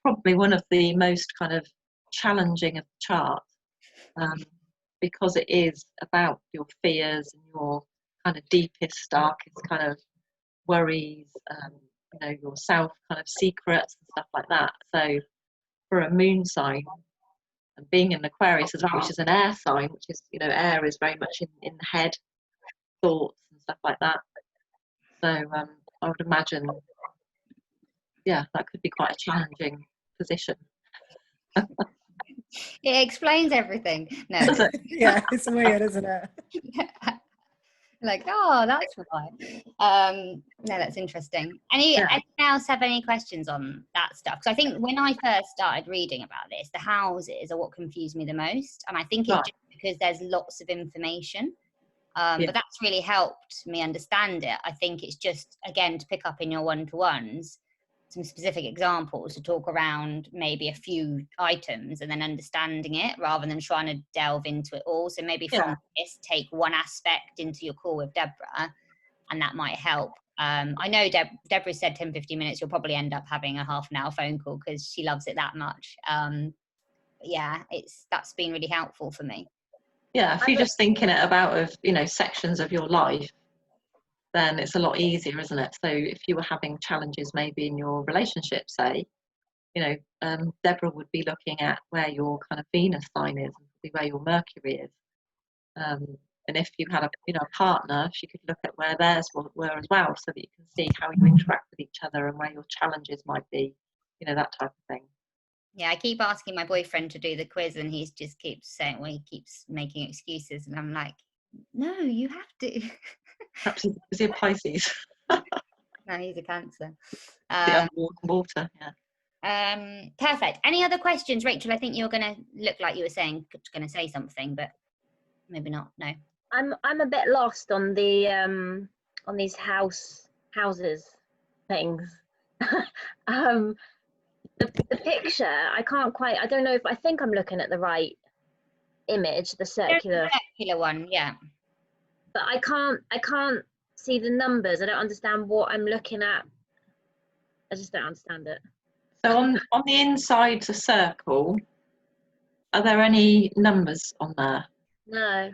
Speaker 1: probably one of the most kind of challenging of the chart, because it is about your fears and your kind of deepest, darkest kind of worries, you know, your self kind of secrets and stuff like that. So for a moon sign, and being in Aquarius as well, which is an air sign, which is, you know, air is very much in the head, thoughts and stuff like that. So I would imagine, yeah, that could be quite a challenging position.
Speaker 2: It explains everything. No.
Speaker 4: Yeah, it's weird, isn't it?
Speaker 2: Like, oh, that's right. No, that's interesting. Anyone else have any questions on that stuff? Because I think when I first started reading about this, the houses are what confused me the most, and I think it's just because there's lots of information. But that's really helped me understand it. I think it's just, again, to pick up in your one-to-ones, some specific examples to talk around maybe a few items and then understanding it rather than trying to delve into it all. So maybe from this, take one aspect into your call with Deborah, and that might help. I know Deborah said 10-15 minutes. You'll probably end up having a half an hour phone call because she loves it that much. Yeah, that's been really helpful for me.
Speaker 1: Yeah, if you're just thinking it about you know, sections of your life, then it's a lot easier, isn't it? So if you were having challenges maybe in your relationship, say, you know, Deborah would be looking at where your kind of Venus sign is and where your Mercury is. And if you had a partner, she could look at where theirs were as well, so that you can see how you interact with each other and where your challenges might be, you know, that type of thing.
Speaker 2: Yeah, I keep asking my boyfriend to do the quiz, and he just keeps saying, well, he keeps making excuses, and I'm like, no, you have to.
Speaker 1: Perhaps is he a Pisces?
Speaker 2: No, he's a Cancer.
Speaker 1: Water, yeah.
Speaker 2: Perfect. Any other questions, Rachel? I think you're going to look like you were going to say something, but maybe not. No.
Speaker 6: I'm a bit lost on the on these houses things. The picture, I can't quite. I don't know if I think I'm looking at the right image, the circular
Speaker 2: one, yeah.
Speaker 6: But I can't see the numbers. I don't understand what I'm looking at. I just don't understand it.
Speaker 1: So on the inside the circle, are there any numbers on there?
Speaker 6: No.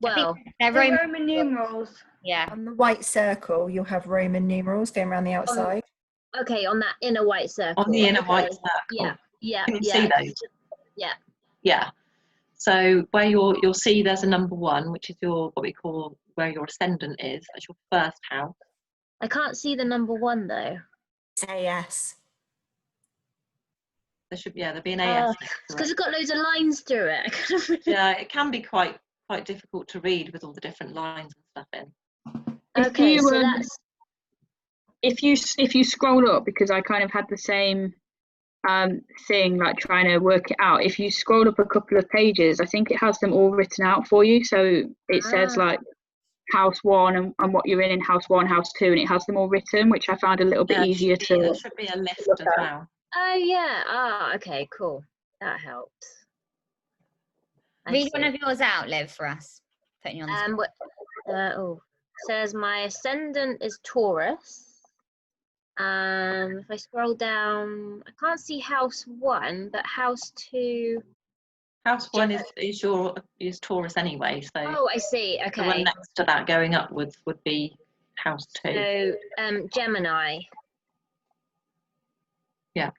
Speaker 6: Well,
Speaker 2: they're
Speaker 5: The
Speaker 2: Roman,
Speaker 5: Roman numerals.
Speaker 2: yeah.
Speaker 4: On the white circle, you'll have Roman numerals going around the outside.
Speaker 6: okay, on that inner white circle.
Speaker 1: On the inner white
Speaker 6: Okay.
Speaker 1: circle.
Speaker 6: Yeah.
Speaker 1: Can you
Speaker 6: yeah.
Speaker 1: see those?
Speaker 6: Yeah.
Speaker 1: Yeah. So where you'll see there's a number 1, which is what we call where your ascendant is. That's your first house.
Speaker 6: I can't see the number 1 though.
Speaker 4: Say yes.
Speaker 1: There'll be an AS.
Speaker 6: Because it's got loads of lines through it.
Speaker 1: Yeah, it can be quite difficult to read with all the different lines and stuff in.
Speaker 6: Okay, so that's
Speaker 8: if you scroll up, because I kind of had the same thing, like trying to work it out. If you scroll up a couple of pages, I think it has them all written out for you. So it says like house 1 and what you're in house 1, house 2, and it has them all written, which I found a little bit easier to.
Speaker 1: There should be a list as well.
Speaker 6: oh yeah. Okay, cool. That helps.
Speaker 2: Read one of yours out, Liv, for us. Putting you on the spot.
Speaker 6: Says my ascendant is Taurus. If I scroll down, I can't see house 1, but house 2.
Speaker 1: House 1 is Taurus anyway, so.
Speaker 6: Oh, I see. Okay.
Speaker 1: The one next to that going upwards would be house 2.
Speaker 6: So Gemini.
Speaker 1: Yeah.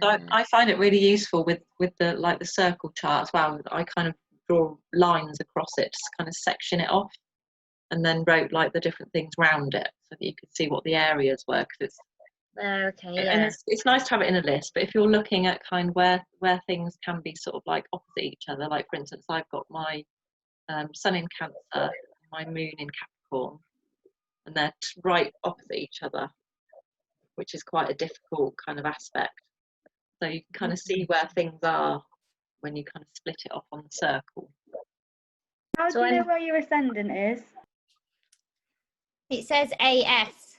Speaker 1: So I find it really useful with the circle chart as well. I kind of draw lines across it to kind of section it off, and then wrote like the different things round it so that you could see what the areas were. Because and it's nice to have it in a list. But if you're looking at kind of where things can be sort of like opposite each other, like for instance, I've got my sun in Cancer, my moon in Capricorn, and they're right opposite each other, which is quite a difficult kind of aspect. So you can kind of see where things are when you kind of split it off on the circle.
Speaker 5: How do you know where your ascendant is?
Speaker 2: It says AS.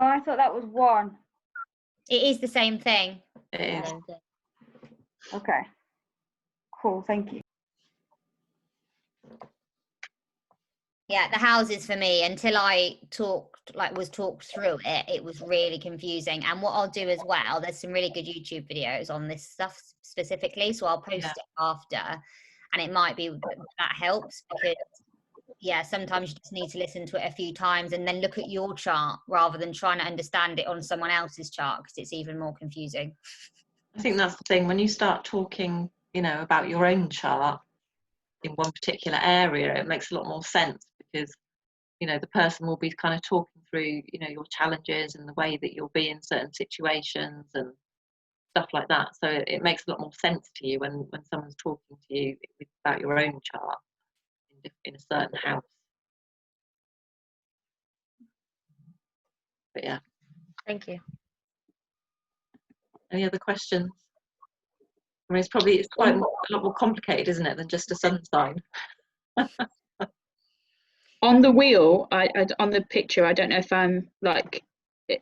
Speaker 5: Oh, I thought that was 1.
Speaker 2: It is the same thing.
Speaker 1: It is.
Speaker 5: Okay. Cool, thank you.
Speaker 2: Yeah, the houses for me, until I was talked through it, it was really confusing. And what I'll do as well, there's some really good YouTube videos on this stuff specifically, so I'll post it after, and it might be that helps, because sometimes you just need to listen to it a few times and then look at your chart rather than trying to understand it on someone else's chart, because it's even more confusing.
Speaker 1: I think that's the thing, when you start talking, about your own chart in one particular area, it makes a lot more sense, because the person will be kind of talking through your challenges and the way that you'll be in certain situations and stuff like that. So it makes a lot more sense to you when someone's talking to you about your own chart in a certain house. But yeah,
Speaker 6: thank you.
Speaker 1: Any other questions? I mean, it's quite a lot more complicated, isn't it, than just a sun sign?
Speaker 8: On the wheel, on the picture, I don't know if I'm like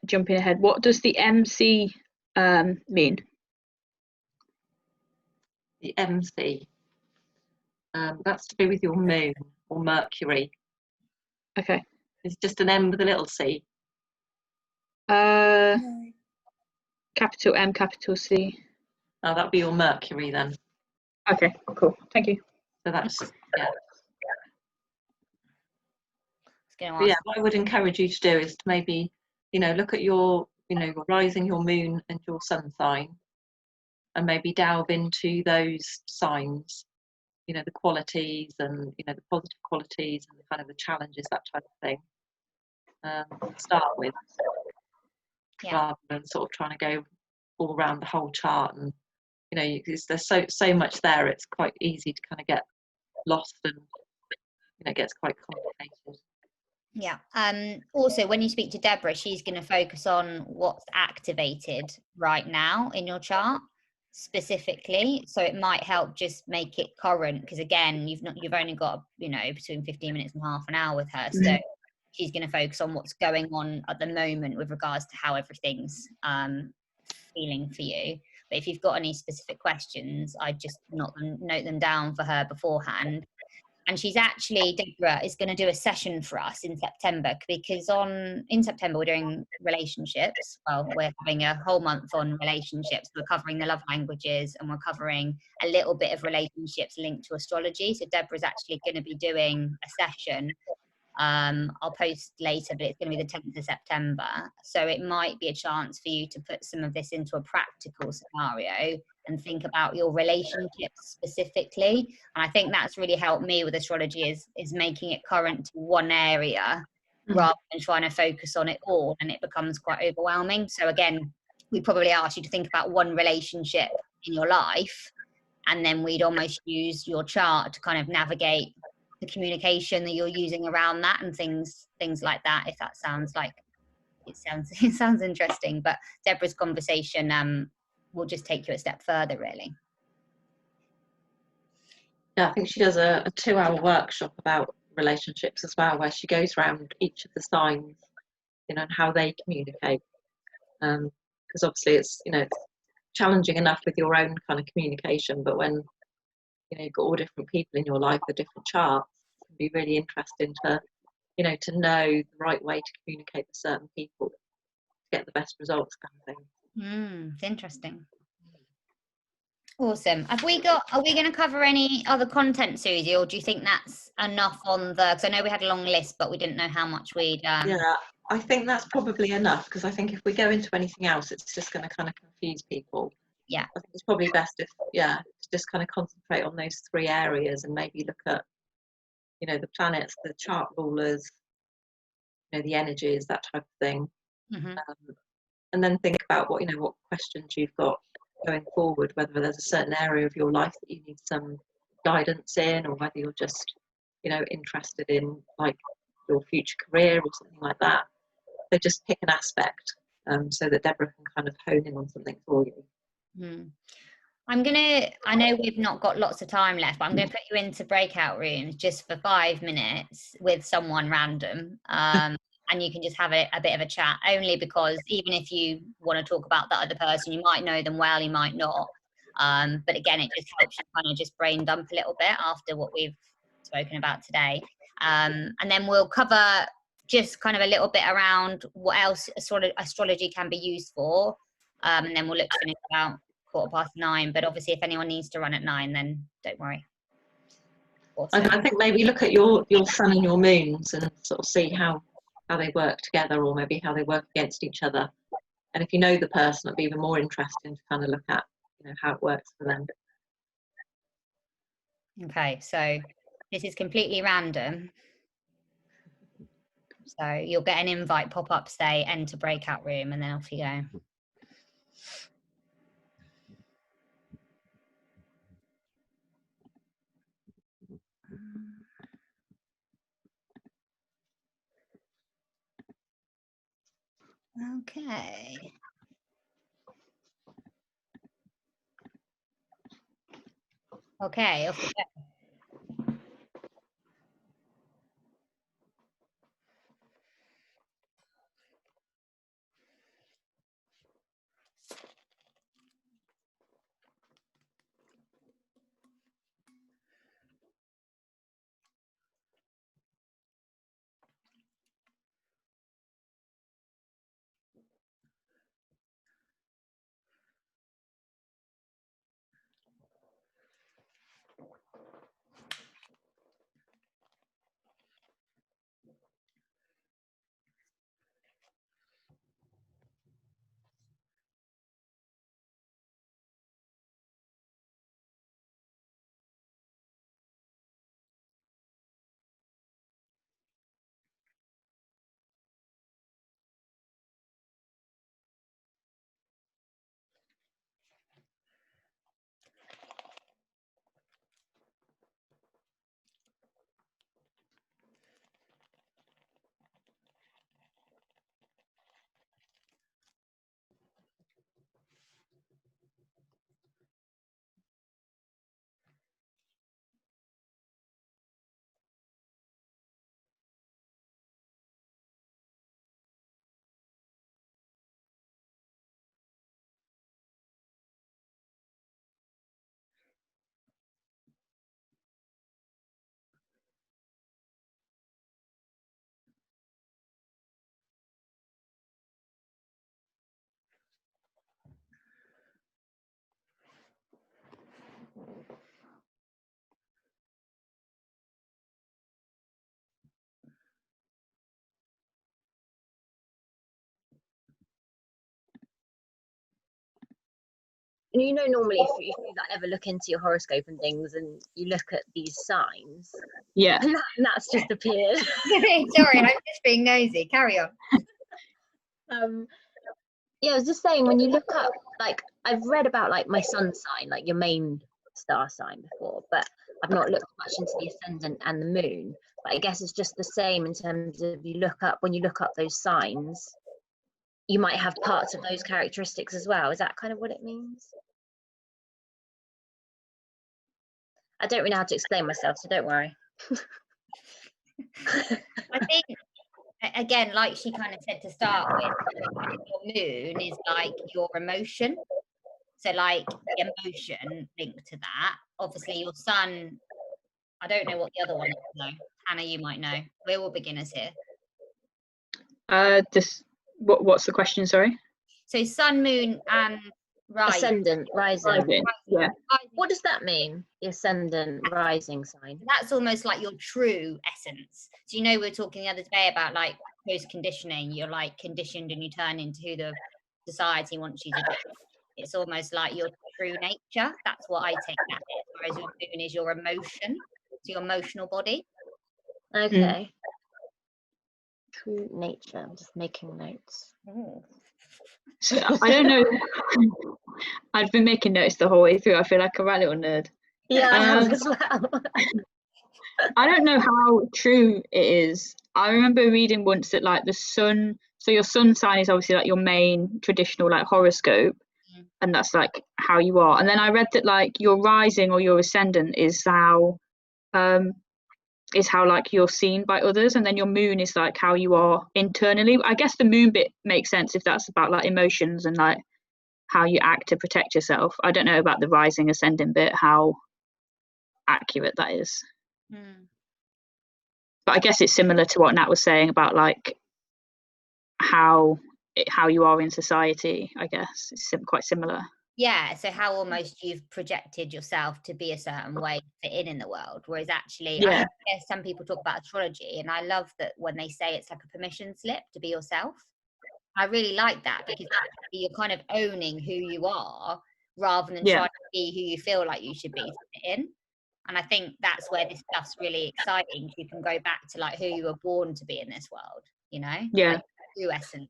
Speaker 8: jumping ahead. What does the MC mean?
Speaker 1: The MC. That's to do with your moon or Mercury.
Speaker 8: Okay.
Speaker 1: It's just an M with a little c.
Speaker 8: Capital M, capital C.
Speaker 1: Oh, that'd be your Mercury then.
Speaker 8: Okay, cool. Thank you.
Speaker 1: So that's
Speaker 2: But
Speaker 1: what I would encourage you to do is to maybe, look at your, your rising, your moon, and your sun sign, and maybe delve into those signs, the qualities and the positive qualities and the kind of the challenges, that type of thing. To start with, rather than sort of trying to go all around the whole chart, and there's so much there. It's quite easy to kind of get lost, and it gets quite complicated.
Speaker 2: Yeah. Also, when you speak to Deborah, she's going to focus on what's activated right now in your chart specifically. So it might help just make it current, because again, you've only got between 15 minutes and half an hour with her. So she's going to focus on what's going on at the moment with regards to how everything's feeling for you. But if you've got any specific questions, I just note them down for her beforehand. And she's actually, Deborah is going to do a session for us in September, because in September we're doing relationships. Well, we're having a whole month on relationships. We're covering the love languages, and we're covering a little bit of relationships linked to astrology. So Deborah's actually going to be doing a session. I'll post later, but it's going to be the 10th of September. So it might be a chance for you to put some of this into a practical scenario and think about your relationships specifically. And I think that's really helped me with astrology, is making it current to one area rather than trying to focus on it all, and it becomes quite overwhelming. So again, we probably ask you to think about one relationship in your life, and then we'd almost use your chart to kind of navigate the communication that you're using around that, and things like that, if that sounds like it sounds interesting. But Deborah's conversation will just take you a step further, really.
Speaker 1: Yeah, I think she does a 2-hour workshop about relationships as well, where she goes around each of the signs, you know, and how they communicate. Because obviously it's, you know, it's challenging enough with your own kind of communication, but when, you know, you've got all different people in your life with different charts, it can be really interesting to, you know, to know the right way to communicate with certain people to get the best results, kind of thing.
Speaker 2: It's interesting. Awesome. Are we going to cover any other content, Susie, or do you think that's enough on the, because I know we had a long list, but we didn't know how much we'd
Speaker 1: Yeah, I think that's probably enough, because I think if we go into anything else, it's just going to kind of confuse people.
Speaker 2: Yeah,
Speaker 1: I think it's probably best if, to just kind of concentrate on those 3 areas, and maybe look at, you know, the planets, the chart rulers, you know, the energies, that type of thing. And then think about what, you know, what questions you've got going forward, whether there's a certain area of your life that you need some guidance in, or whether you're just, you know, interested in like your future career or something like that. So just pick an aspect, so that Deborah can kind of hone in on something for you.
Speaker 2: I know we've not got lots of time left, but I'm going to put you into breakout rooms just for 5 minutes with someone random. And you can just have a bit of a chat, only because even if you want to talk about that other person, you might know them well, you might not. But again, it just helps you kind of just brain dump a little bit after what we've spoken about today. And then we'll cover just kind of a little bit around what else astrology can be used for. And then we'll look to finish about 9:15. But obviously, if anyone needs to run at 9, then don't worry. Awesome.
Speaker 1: I think maybe look at your sun and your moons and sort of see how they work together, or maybe how they work against each other. And if you know the person, it'd be even more interesting to kind of look at, you know, how it works for them.
Speaker 2: Okay, so this is completely random. So you'll get an invite pop up, say enter breakout room, and then off you go. Okay. Okay, off you go.
Speaker 6: you know, normally if you like, ever look into your horoscope and things and you look at these signs,
Speaker 8: Yeah.
Speaker 6: and that's just appeared.
Speaker 2: Sorry, I'm just being nosy. Carry on.
Speaker 6: Yeah, I was just saying, when you look up, like, I've read about like my sun sign, like your main star sign before, but I've not looked much into the ascendant and the moon. But I guess it's just the same in terms of when you look up those signs, you might have parts of those characteristics as well. Is that kind of what it means? I don't really know how to explain myself, so don't worry.
Speaker 2: I think, again, like she kind of said to start with, your moon is like your emotion. So like emotion linked to that. Obviously your sun, I don't know what the other one is though. Hannah, you might know. We're all beginners here.
Speaker 8: Just what's the question, sorry?
Speaker 2: So sun, moon and
Speaker 6: Ascendant, rising.
Speaker 8: Yeah.
Speaker 6: What does that mean? The ascendant, rising sign.
Speaker 2: That's almost like your true essence. So you know, we were talking the other day about like post conditioning. You're like conditioned and you turn into who the society wants you to be. It's almost like your true nature. That's what I take that as. Whereas your moon is your emotion, so your emotional body.
Speaker 6: Okay. True nature. I'm just making notes.
Speaker 2: Ooh.
Speaker 8: So I don't know. I've been making notes the whole way through. I feel like a right little nerd.
Speaker 6: Yeah, I have as well.
Speaker 8: I don't know how true it is. I remember reading once that like the sun, so your sun sign is obviously like your main traditional like horoscope, and that's like how you are. And then I read that like your rising or your ascendant is how like you're seen by others, and then your moon is like how you are internally. I guess the moon bit makes sense if that's about like emotions and like how you act to protect yourself. I don't know about the rising ascending bit, how accurate that is. But I guess it's similar to what Nat was saying about like how you are in society. I guess it's quite similar.
Speaker 2: Yeah, so how almost you've projected yourself to be a certain way to fit in the world, whereas actually, I guess some people talk about astrology, and I love that when they say it's like a permission slip to be yourself. I really like that, because actually you're kind of owning who you are rather than trying to be who you feel like you should be to fit in. And I think that's where this stuff's really exciting. You can go back to like who you were born to be in this world, you know?
Speaker 8: Yeah.
Speaker 2: Like, true essence.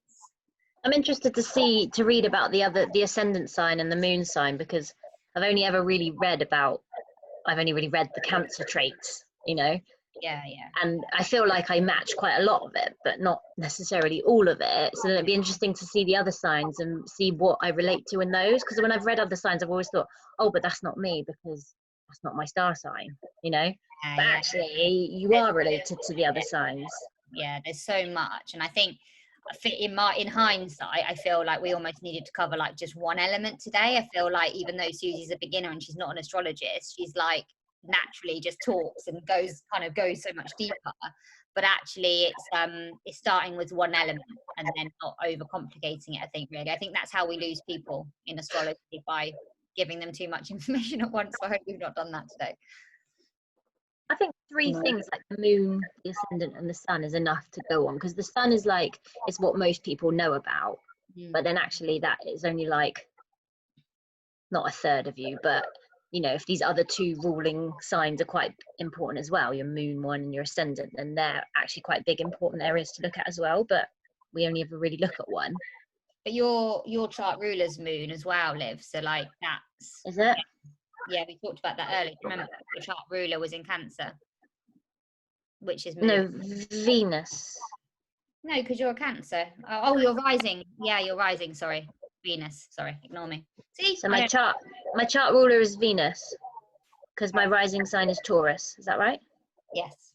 Speaker 6: I'm interested to read about the ascendant sign and the moon sign, because I've only really read the Cancer traits, you know.
Speaker 2: Yeah.
Speaker 6: And I feel like I match quite a lot of it, but not necessarily all of it. So then it'd be interesting to see the other signs and see what I relate to in those. Because when I've read other signs, I've always thought, oh, but that's not me because that's not my star sign, you know. But actually, you are related to the other signs.
Speaker 2: Yeah, there's so much, and I think in hindsight, I feel like we almost needed to cover like just one element today. I feel like even though Susie's a beginner and she's not an astrologist, she's like naturally just talks and goes so much deeper. But actually, it's starting with one element and then not overcomplicating it. I think that's how we lose people in astrology, by giving them too much information at once. So I hope we've not done that today.
Speaker 6: I think three things like the moon, the ascendant, and the sun is enough to go on, because the sun is like, it's what most people know about, but then actually that is only like not a third of you. But you know, if these other two ruling signs are quite important as well, your moon one and your ascendant, then they're actually quite big important areas to look at as well, but we only ever really look at one.
Speaker 2: But your chart ruler's moon as well, Liv, so like that's...
Speaker 6: Is it?
Speaker 2: Yeah, we talked about that earlier. Remember, your chart ruler was in Cancer, which is moon.
Speaker 6: No, Venus.
Speaker 2: No, because you're a Cancer. Oh, you're rising. Yeah, you're rising. Sorry, Venus. Sorry, ignore me. See,
Speaker 6: so my chart ruler is Venus, because my rising sign is Taurus. Is that right?
Speaker 2: Yes.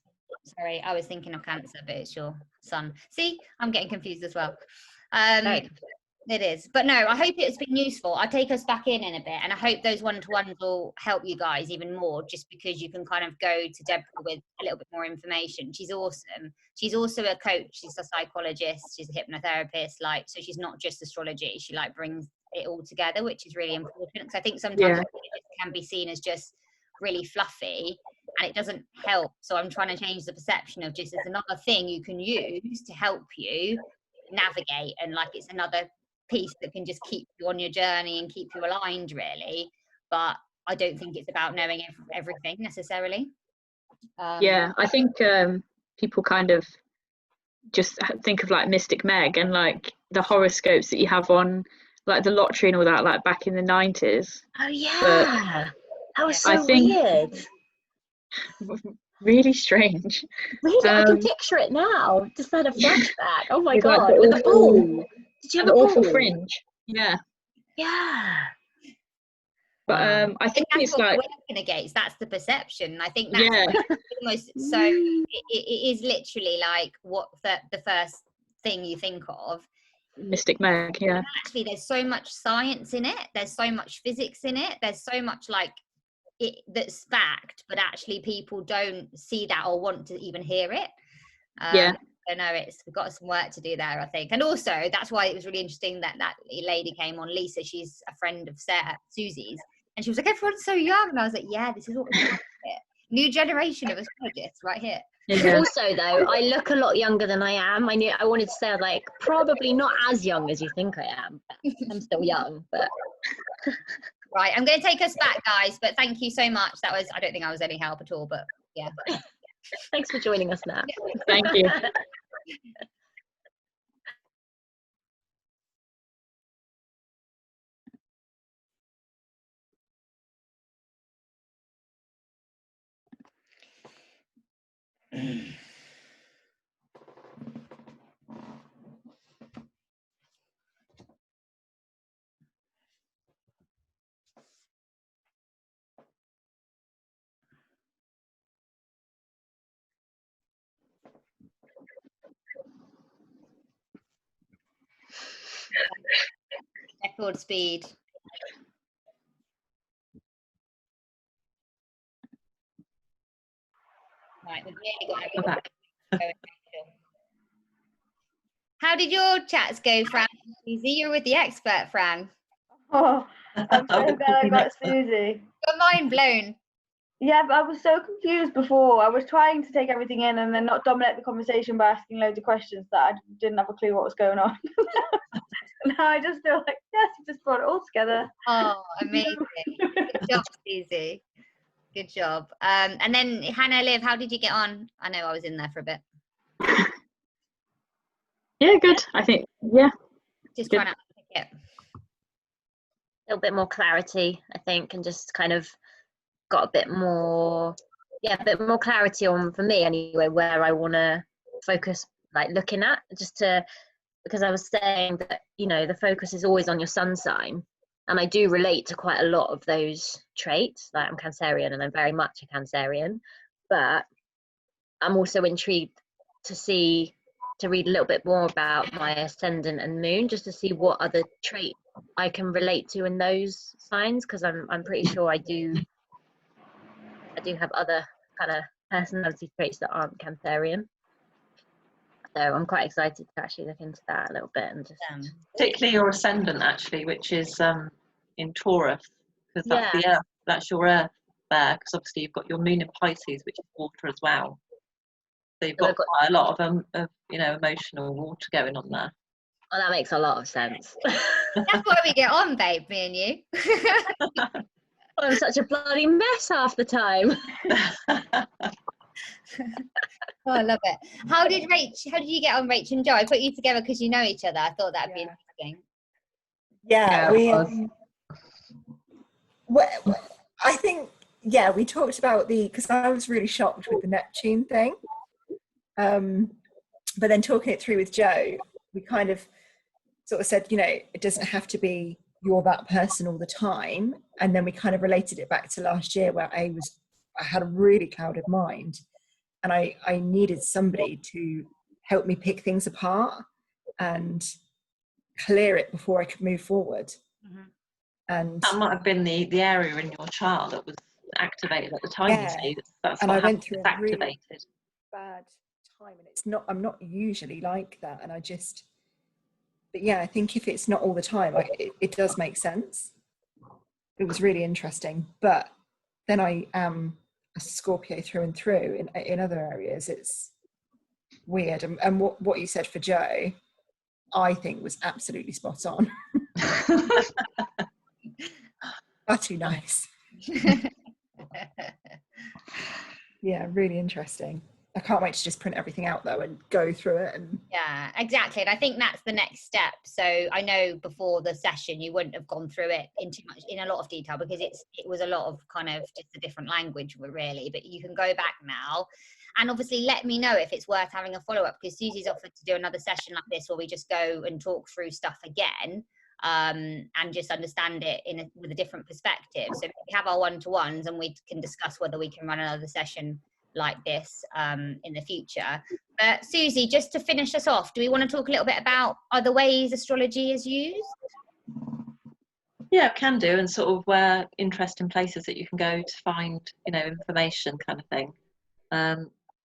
Speaker 2: Sorry, I was thinking of Cancer, but it's your sun. See, I'm getting confused as well.
Speaker 6: Right.
Speaker 2: It is, but no, I hope it's been useful. I'll take us back in a bit, and I hope those one-to-ones will help you guys even more, just because you can kind of go to Deborah with a little bit more information. She's awesome. She's also a coach. She's a psychologist. She's a hypnotherapist. Like, so she's not just astrology. She like brings it all together, which is really important, because I think sometimes it can be seen as just really fluffy, and it doesn't help. So I'm trying to change the perception of just it's another thing you can use to help you navigate, and like it's another piece that can just keep you on your journey and keep you aligned, really. But I don't think it's about knowing everything necessarily.
Speaker 8: Yeah, I think people kind of just think of like Mystic Meg and like the horoscopes that you have on like the lottery and all that, like back in the 90s.
Speaker 6: Oh yeah, that was so
Speaker 8: I think
Speaker 6: weird.
Speaker 8: really strange.
Speaker 6: Really, I can picture it now. Just had a flashback. Oh my
Speaker 8: with, like,
Speaker 6: god, with the ball. Did you have
Speaker 8: the
Speaker 6: a
Speaker 8: awful
Speaker 6: ball?
Speaker 8: fringe. Yeah. But
Speaker 6: Wow.
Speaker 8: I think
Speaker 2: that's
Speaker 8: it's
Speaker 2: what
Speaker 8: like,
Speaker 2: we're working against. That's the perception. I think that's almost so. It is literally like what the first thing you think of.
Speaker 8: Mystic Meg. Yeah.
Speaker 2: Actually, there's so much science in it. There's so much physics in it. There's so much like it that's fact, but actually people don't see that or want to even hear it.
Speaker 8: Yeah.
Speaker 2: I know we've got some work to do there, I think. And also that's why it was really interesting that lady came on, Lisa. She's a friend of Susie's, and she was like, everyone's so young, and I was like, yeah, this is what we're doing here. New generation of astrologists right here.
Speaker 6: Yeah. Also though, I look a lot younger than I am. I wanted to say like probably not as young as you think I am, but I'm still young. But
Speaker 2: right, I'm going to take us back, guys, but thank you so much. I don't think I was any help at all, but yeah.
Speaker 6: Thanks for joining us, Nat.
Speaker 8: Thank you.
Speaker 2: Record speed. Right, we've nearly got everyone back. How did your chats go, Fran? Susie, you're with the expert, Fran.
Speaker 5: Oh, I'm so glad I got Susie.
Speaker 2: Your mind blown.
Speaker 5: Yeah, but I was so confused before. I was trying to take everything in and then not dominate the conversation by asking loads of questions that I didn't have a clue what was going on. Now I just feel like, yes, you just brought it all together.
Speaker 2: Oh, amazing. Good job, Susie. Good job. And then Hannah, Liv, how did you get on? I know I was in there for a bit.
Speaker 8: Yeah, good. I think, yeah.
Speaker 2: Just
Speaker 8: good.
Speaker 2: trying to pick it.
Speaker 6: A little bit more clarity, I think, and just kind of got a bit more clarity on, for me anyway, where I want to focus, like looking at, because I was saying that, the focus is always on your sun sign, and I do relate to quite a lot of those traits. Like I'm Cancerian and I'm very much a Cancerian, but I'm also intrigued to read a little bit more about my ascendant and moon, just to see what other trait I can relate to in those signs, because I'm pretty sure I do have other kind of personality traits that aren't Cancerian. So I'm quite excited to actually look into that a little bit, and just
Speaker 1: particularly your ascendant, actually, which is in Taurus, because that's the earth, that's your earth there, because obviously you've got your moon in Pisces, which is water as well. So you've got quite a lot of emotional water going on there.
Speaker 6: Oh, that makes a lot of sense.
Speaker 2: That's why we get on, babe, me and you.
Speaker 6: I'm such a bloody mess half the time.
Speaker 2: Oh, I love it. How did you get on, Rach and Joe? I put you together because you know each other. I thought that'd be interesting.
Speaker 4: Yeah, I think, we talked about because I was really shocked with the Neptune thing. But then talking it through with Joe, we kind of sort of said, it doesn't have to be you're that person all the time. And then we kind of related it back to last year, where I had a really clouded mind, and I needed somebody to help me pick things apart and clear it before I could move forward.
Speaker 2: Mm-hmm.
Speaker 4: And
Speaker 1: that might have been the area in your chart that was activated at the time. You see, that's
Speaker 4: and
Speaker 1: what
Speaker 4: I went through a
Speaker 1: activated.
Speaker 4: really bad time, and I'm not usually like that, and but yeah, I think if it's not all the time, it does make sense. It was really interesting, but then I am a Scorpio through and through. In other areas, it's weird. And what you said for Joe, I think was absolutely spot on. Far too nice. Yeah, really interesting. I can't wait to just print everything out though and go through it. And
Speaker 2: yeah, exactly. And I think that's the next step. So I know before the session you wouldn't have gone through it in a lot of detail, because it was a lot of kind of just a different language really, but you can go back now and obviously let me know if it's worth having a follow-up, because Susie's offered to do another session like this where we just go and talk through stuff again, and just understand it with a different perspective. So we have our one-to-ones and we can discuss whether we can run another session like this in the future. But Susie, just to finish us off, do we want to talk a little bit about other ways astrology is used?
Speaker 1: Yeah, can do, and sort of where interesting places that you can go to find, you know, information kind of thing.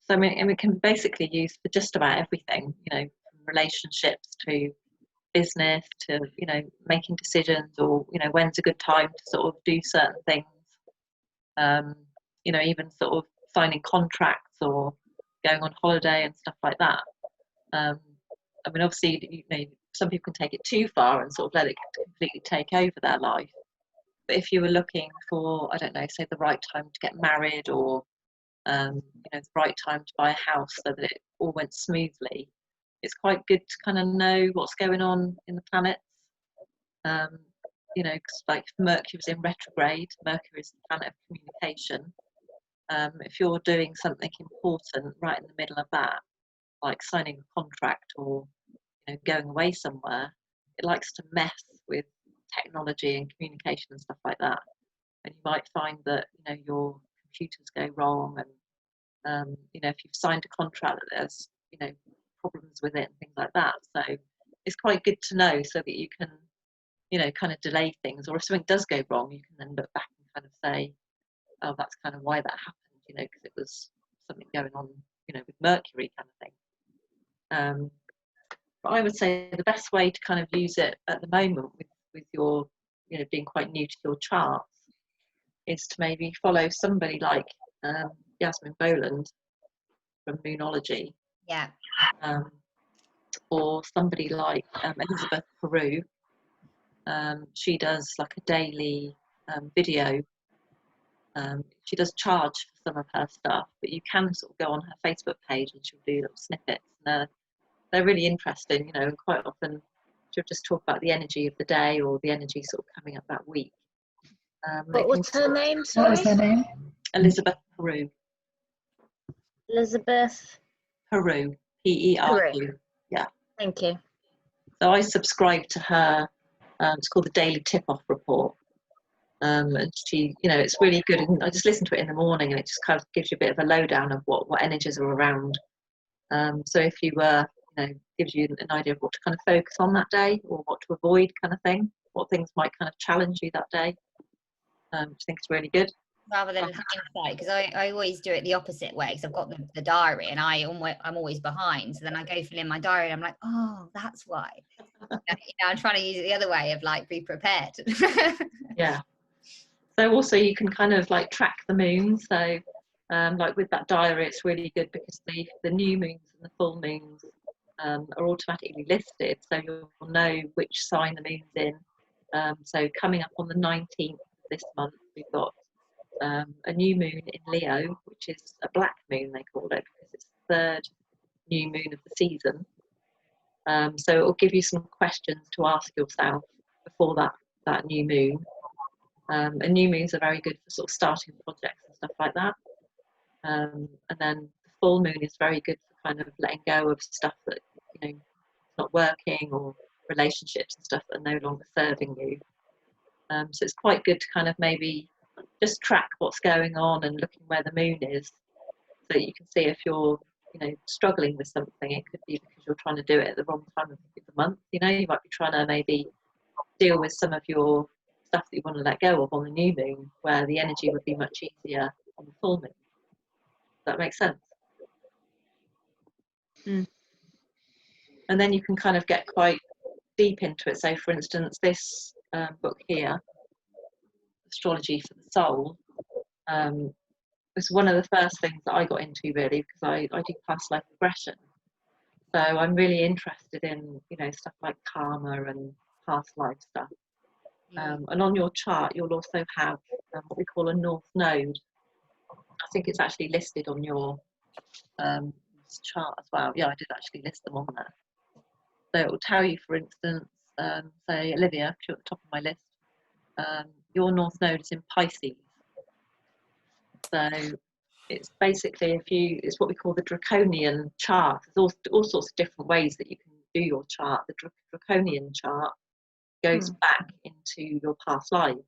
Speaker 1: So I mean, and we can basically use for just about everything, you know, from relationships to business to, you know, making decisions, or, you know, when's a good time to sort of do certain things. You know, even sort of signing contracts or going on holiday and stuff like that. I mean, obviously, you know, some people can take it too far and sort of let it completely take over their life. But if you were looking for, I don't know, say the right time to get married, or you know, the right time to buy a house so that it all went smoothly, it's quite good to kind of know what's going on in the planets. You know, because like Mercury's in retrograde, Mercury is the planet of communication. If you're doing something important right in the middle of that, like signing a contract or, you know, going away somewhere, it likes to mess with technology and communication and stuff like that. And you might find that, you know, your computers go wrong, and you know, if you've signed a contract that there's, you know, problems with it and things like that. So it's quite good to know so that you can, you know, kind of delay things, or if something does go wrong, you can then look back and kind of say, oh, that's kind of why that happened, you know, because it was something going on, you know, with Mercury kind of thing. But I would say the best way to kind of use it at the moment with your, you know, being quite new to your charts, is to maybe follow somebody like Yasmin Boland from Moonology.
Speaker 2: Yeah.
Speaker 1: Or somebody like Elizabeth Peru. She does like a daily video. She does charge for some of her stuff, but you can sort of go on her Facebook page and she'll do little snippets. And they're really interesting, you know, and quite often she'll just talk about the energy of the day or the energy sort of coming up that week.
Speaker 6: What was her name?
Speaker 7: What
Speaker 6: Sorry,
Speaker 7: was her name?
Speaker 1: Elizabeth Peru.
Speaker 6: Elizabeth
Speaker 1: Peru. Peru. Yeah.
Speaker 6: Thank you.
Speaker 1: So I subscribe to her. It's called the Daily Tip-Off Report. And she, you know, it's really good. And I just listen to it in the morning, and it just kind of gives you a bit of a lowdown of what energies are around. So if you were, you know, gives you an idea of what to kind of focus on that day, or what to avoid kind of thing, what things might kind of challenge you that day. I think it's really good.
Speaker 2: Rather than hindsight, because I always do it the opposite way, because I've got the diary and I'm always behind. So then I go fill in my diary and I'm like, oh, that's why. You know, I'm trying to use it the other way of like, be prepared.
Speaker 1: Yeah. So also you can kind of like track the moons. So like with that diary, it's really good because the new moons and the full moons are automatically listed. So you'll know which sign the moon's in. So coming up on the 19th of this month, we've got a new moon in Leo, which is a black moon, they call it, because it's the third new moon of the season. So it will give you some questions to ask yourself before that new moon. And new moons are very good for sort of starting projects and stuff like that. And then the full moon is very good for kind of letting go of stuff that, you know, is not working, or relationships and stuff that are no longer serving you. So it's quite good to kind of maybe just track what's going on and looking where the moon is, so that you can see if you're, you know, struggling with something. It could be because you're trying to do it at the wrong time of the month. You know, you might be trying to maybe deal with some of your stuff that you want to let go of on the new moon, where the energy would be much easier on the full moon. Does that make sense? And then you can kind of get quite deep into it. So for instance, this book here, Astrology for the Soul, was one of the first things that I got into, really, because I do past life regression. So I'm really interested in, you know, stuff like karma and past life stuff. And on your chart, you'll also have what we call a north node. I think it's actually listed on your chart as well. Yeah, I did actually list them on there. So it will tell you, for instance, say Olivia, you're at the top of my list. Your north node is in Pisces. So it's basically, it's what we call the draconian chart. There's all sorts of different ways that you can do your chart. The draconian chart goes back into your past lives.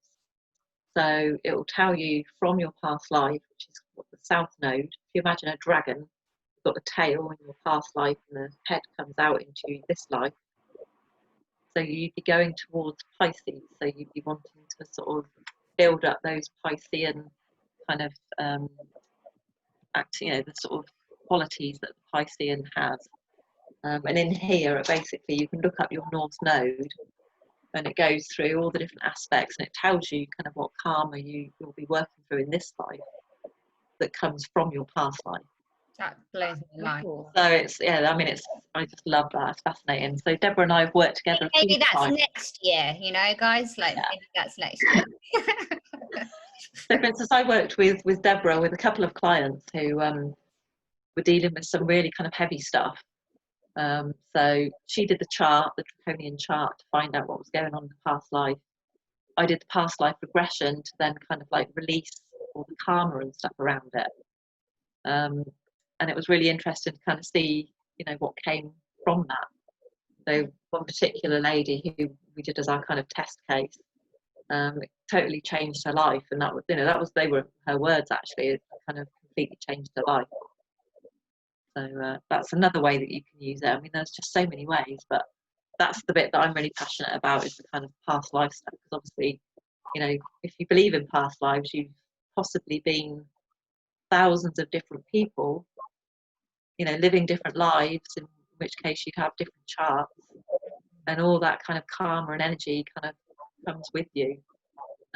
Speaker 1: So it will tell you from your past life, which is what the south node. If you imagine a dragon, you've got the tail in your past life and the head comes out into this life. So you'd be going towards Pisces. So you'd be wanting to sort of build up those Piscean kind of you know, the sort of qualities that the Piscean has. And in here, basically, you can look up your north node, and it goes through all the different aspects, and it tells you kind of what karma you'll be working through in this life that comes from your past life.
Speaker 2: That blows my mind.
Speaker 1: So it's, yeah, I mean, I just love that. It's fascinating. So Deborah and I have worked together a few
Speaker 2: maybe that's
Speaker 1: times.
Speaker 2: next year, you know, guys, like maybe that's next year.
Speaker 1: So for instance, I worked with Deborah with a couple of clients who were dealing with some really kind of heavy stuff. So she did the chart, the draconian chart, to find out what was going on in the past life. I did the past life regression to then kind of like release all the karma and stuff around it. And it was really interesting to kind of see, you know, what came from that. So one particular lady who we did as our kind of test case, it totally changed her life, and that was, you know, they were her words actually. It kind of completely changed her life. So that's another way that you can use it. I mean, there's just so many ways, but that's the bit that I'm really passionate about, is the kind of past life stuff. Because obviously, you know, if you believe in past lives, you've possibly been thousands of different people, you know, living different lives, in which case you'd have different charts, and all that kind of karma and energy kind of comes with you.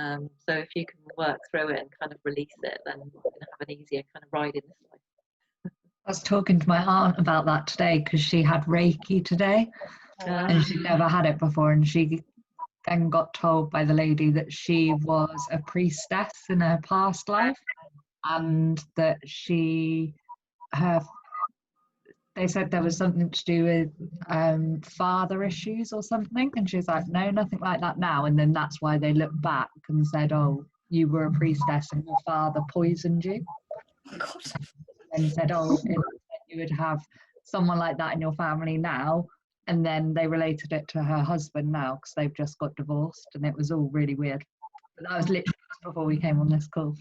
Speaker 1: So if you can work through it and kind of release it, then you're going to have an easier kind of ride in this life.
Speaker 7: I was talking to my aunt about that today because she had Reiki today and she'd never had it before, and she then got told by the lady that she was a priestess in her past life, and that they said there was something to do with father issues or something, and she's like, no, nothing like that now. And then that's why they looked back and said, oh, you were a priestess and your father poisoned you. And said, oh, you would have someone like that in your family now. And then they related it to her husband now, because they've just got divorced, and it was all really weird. But that was literally just before we came on this call.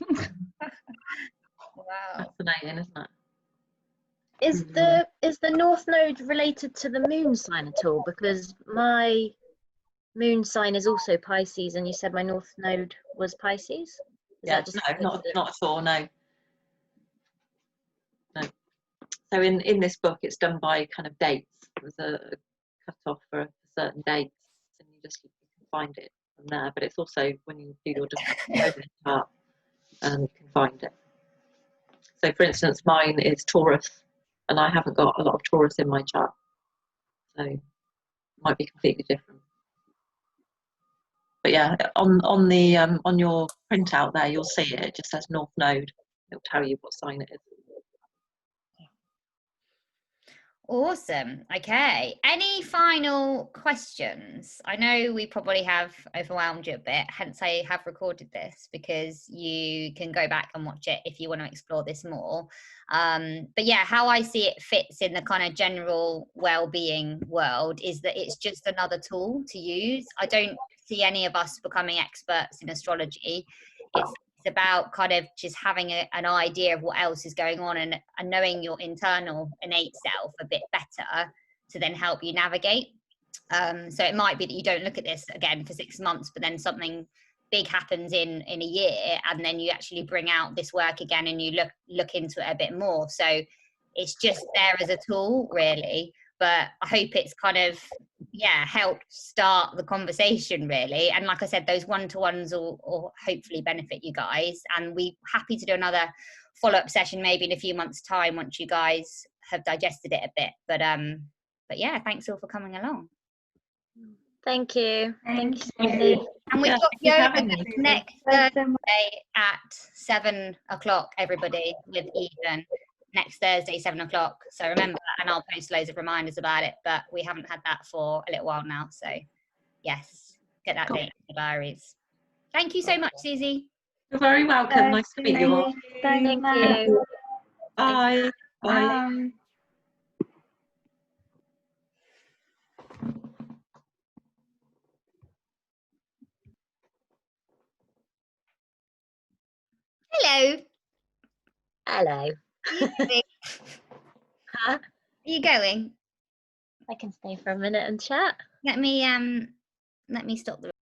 Speaker 2: Wow.
Speaker 1: Fascinating, isn't it?
Speaker 6: Is the north node related to the moon sign at all? Because my moon sign is also Pisces, and you said my north node was Pisces.
Speaker 1: Yeah, no, not at all. No. So in this book, it's done by kind of dates. There's a cut off for certain dates, and you can find it from there. But it's also when you do your different chart, you can find it. So for instance, mine is Taurus, and I haven't got a lot of Taurus in my chart, so it might be completely different. But yeah, on your printout there, you'll see it. It just says North Node. It'll tell you what sign it is.
Speaker 2: Awesome. Okay. Any final questions? I know we probably have overwhelmed you a bit, hence I have recorded this, because you can go back and watch it if you want to explore this more. But yeah, how I see it fits in the kind of general well-being world is that it's just another tool to use. I don't see any of us becoming experts in astrology. It's about kind of just having an idea of what else is going on, and knowing your internal innate self a bit better to then help you navigate. So it might be that you don't look at this again for 6 months, but then something big happens in a year, and then you actually bring out this work again and you look into it a bit more. So it's just there as a tool, really. But I hope it's kind of, helped start the conversation, really. And like I said, those one-to-ones will hopefully benefit you guys. And we're happy to do another follow-up session maybe in a few months' time once you guys have digested it a bit. But But yeah, thanks all for coming along.
Speaker 6: Thank you. Thank you,
Speaker 5: Thank
Speaker 6: Susie.
Speaker 5: you.
Speaker 2: And we've
Speaker 1: Yeah,
Speaker 2: got
Speaker 1: thank you for
Speaker 2: yoga
Speaker 1: having me.
Speaker 2: next
Speaker 5: Thanks so much.
Speaker 2: Thursday at 7 o'clock, everybody, with Eden. Next Thursday, 7 o'clock. So remember that, and I'll post loads of reminders about it, but we haven't had that for a little while now. So yes, get that date in the diaries. Thank you so much, Susie.
Speaker 1: You're very welcome. Nice to meet you all.
Speaker 5: Thanks,
Speaker 6: Thank
Speaker 5: Matt.
Speaker 6: you.
Speaker 1: Bye. Bye.
Speaker 2: Hello.
Speaker 6: Hello. Huh?
Speaker 2: Are you going?
Speaker 6: I can stay for a minute and chat.
Speaker 2: Let me stop the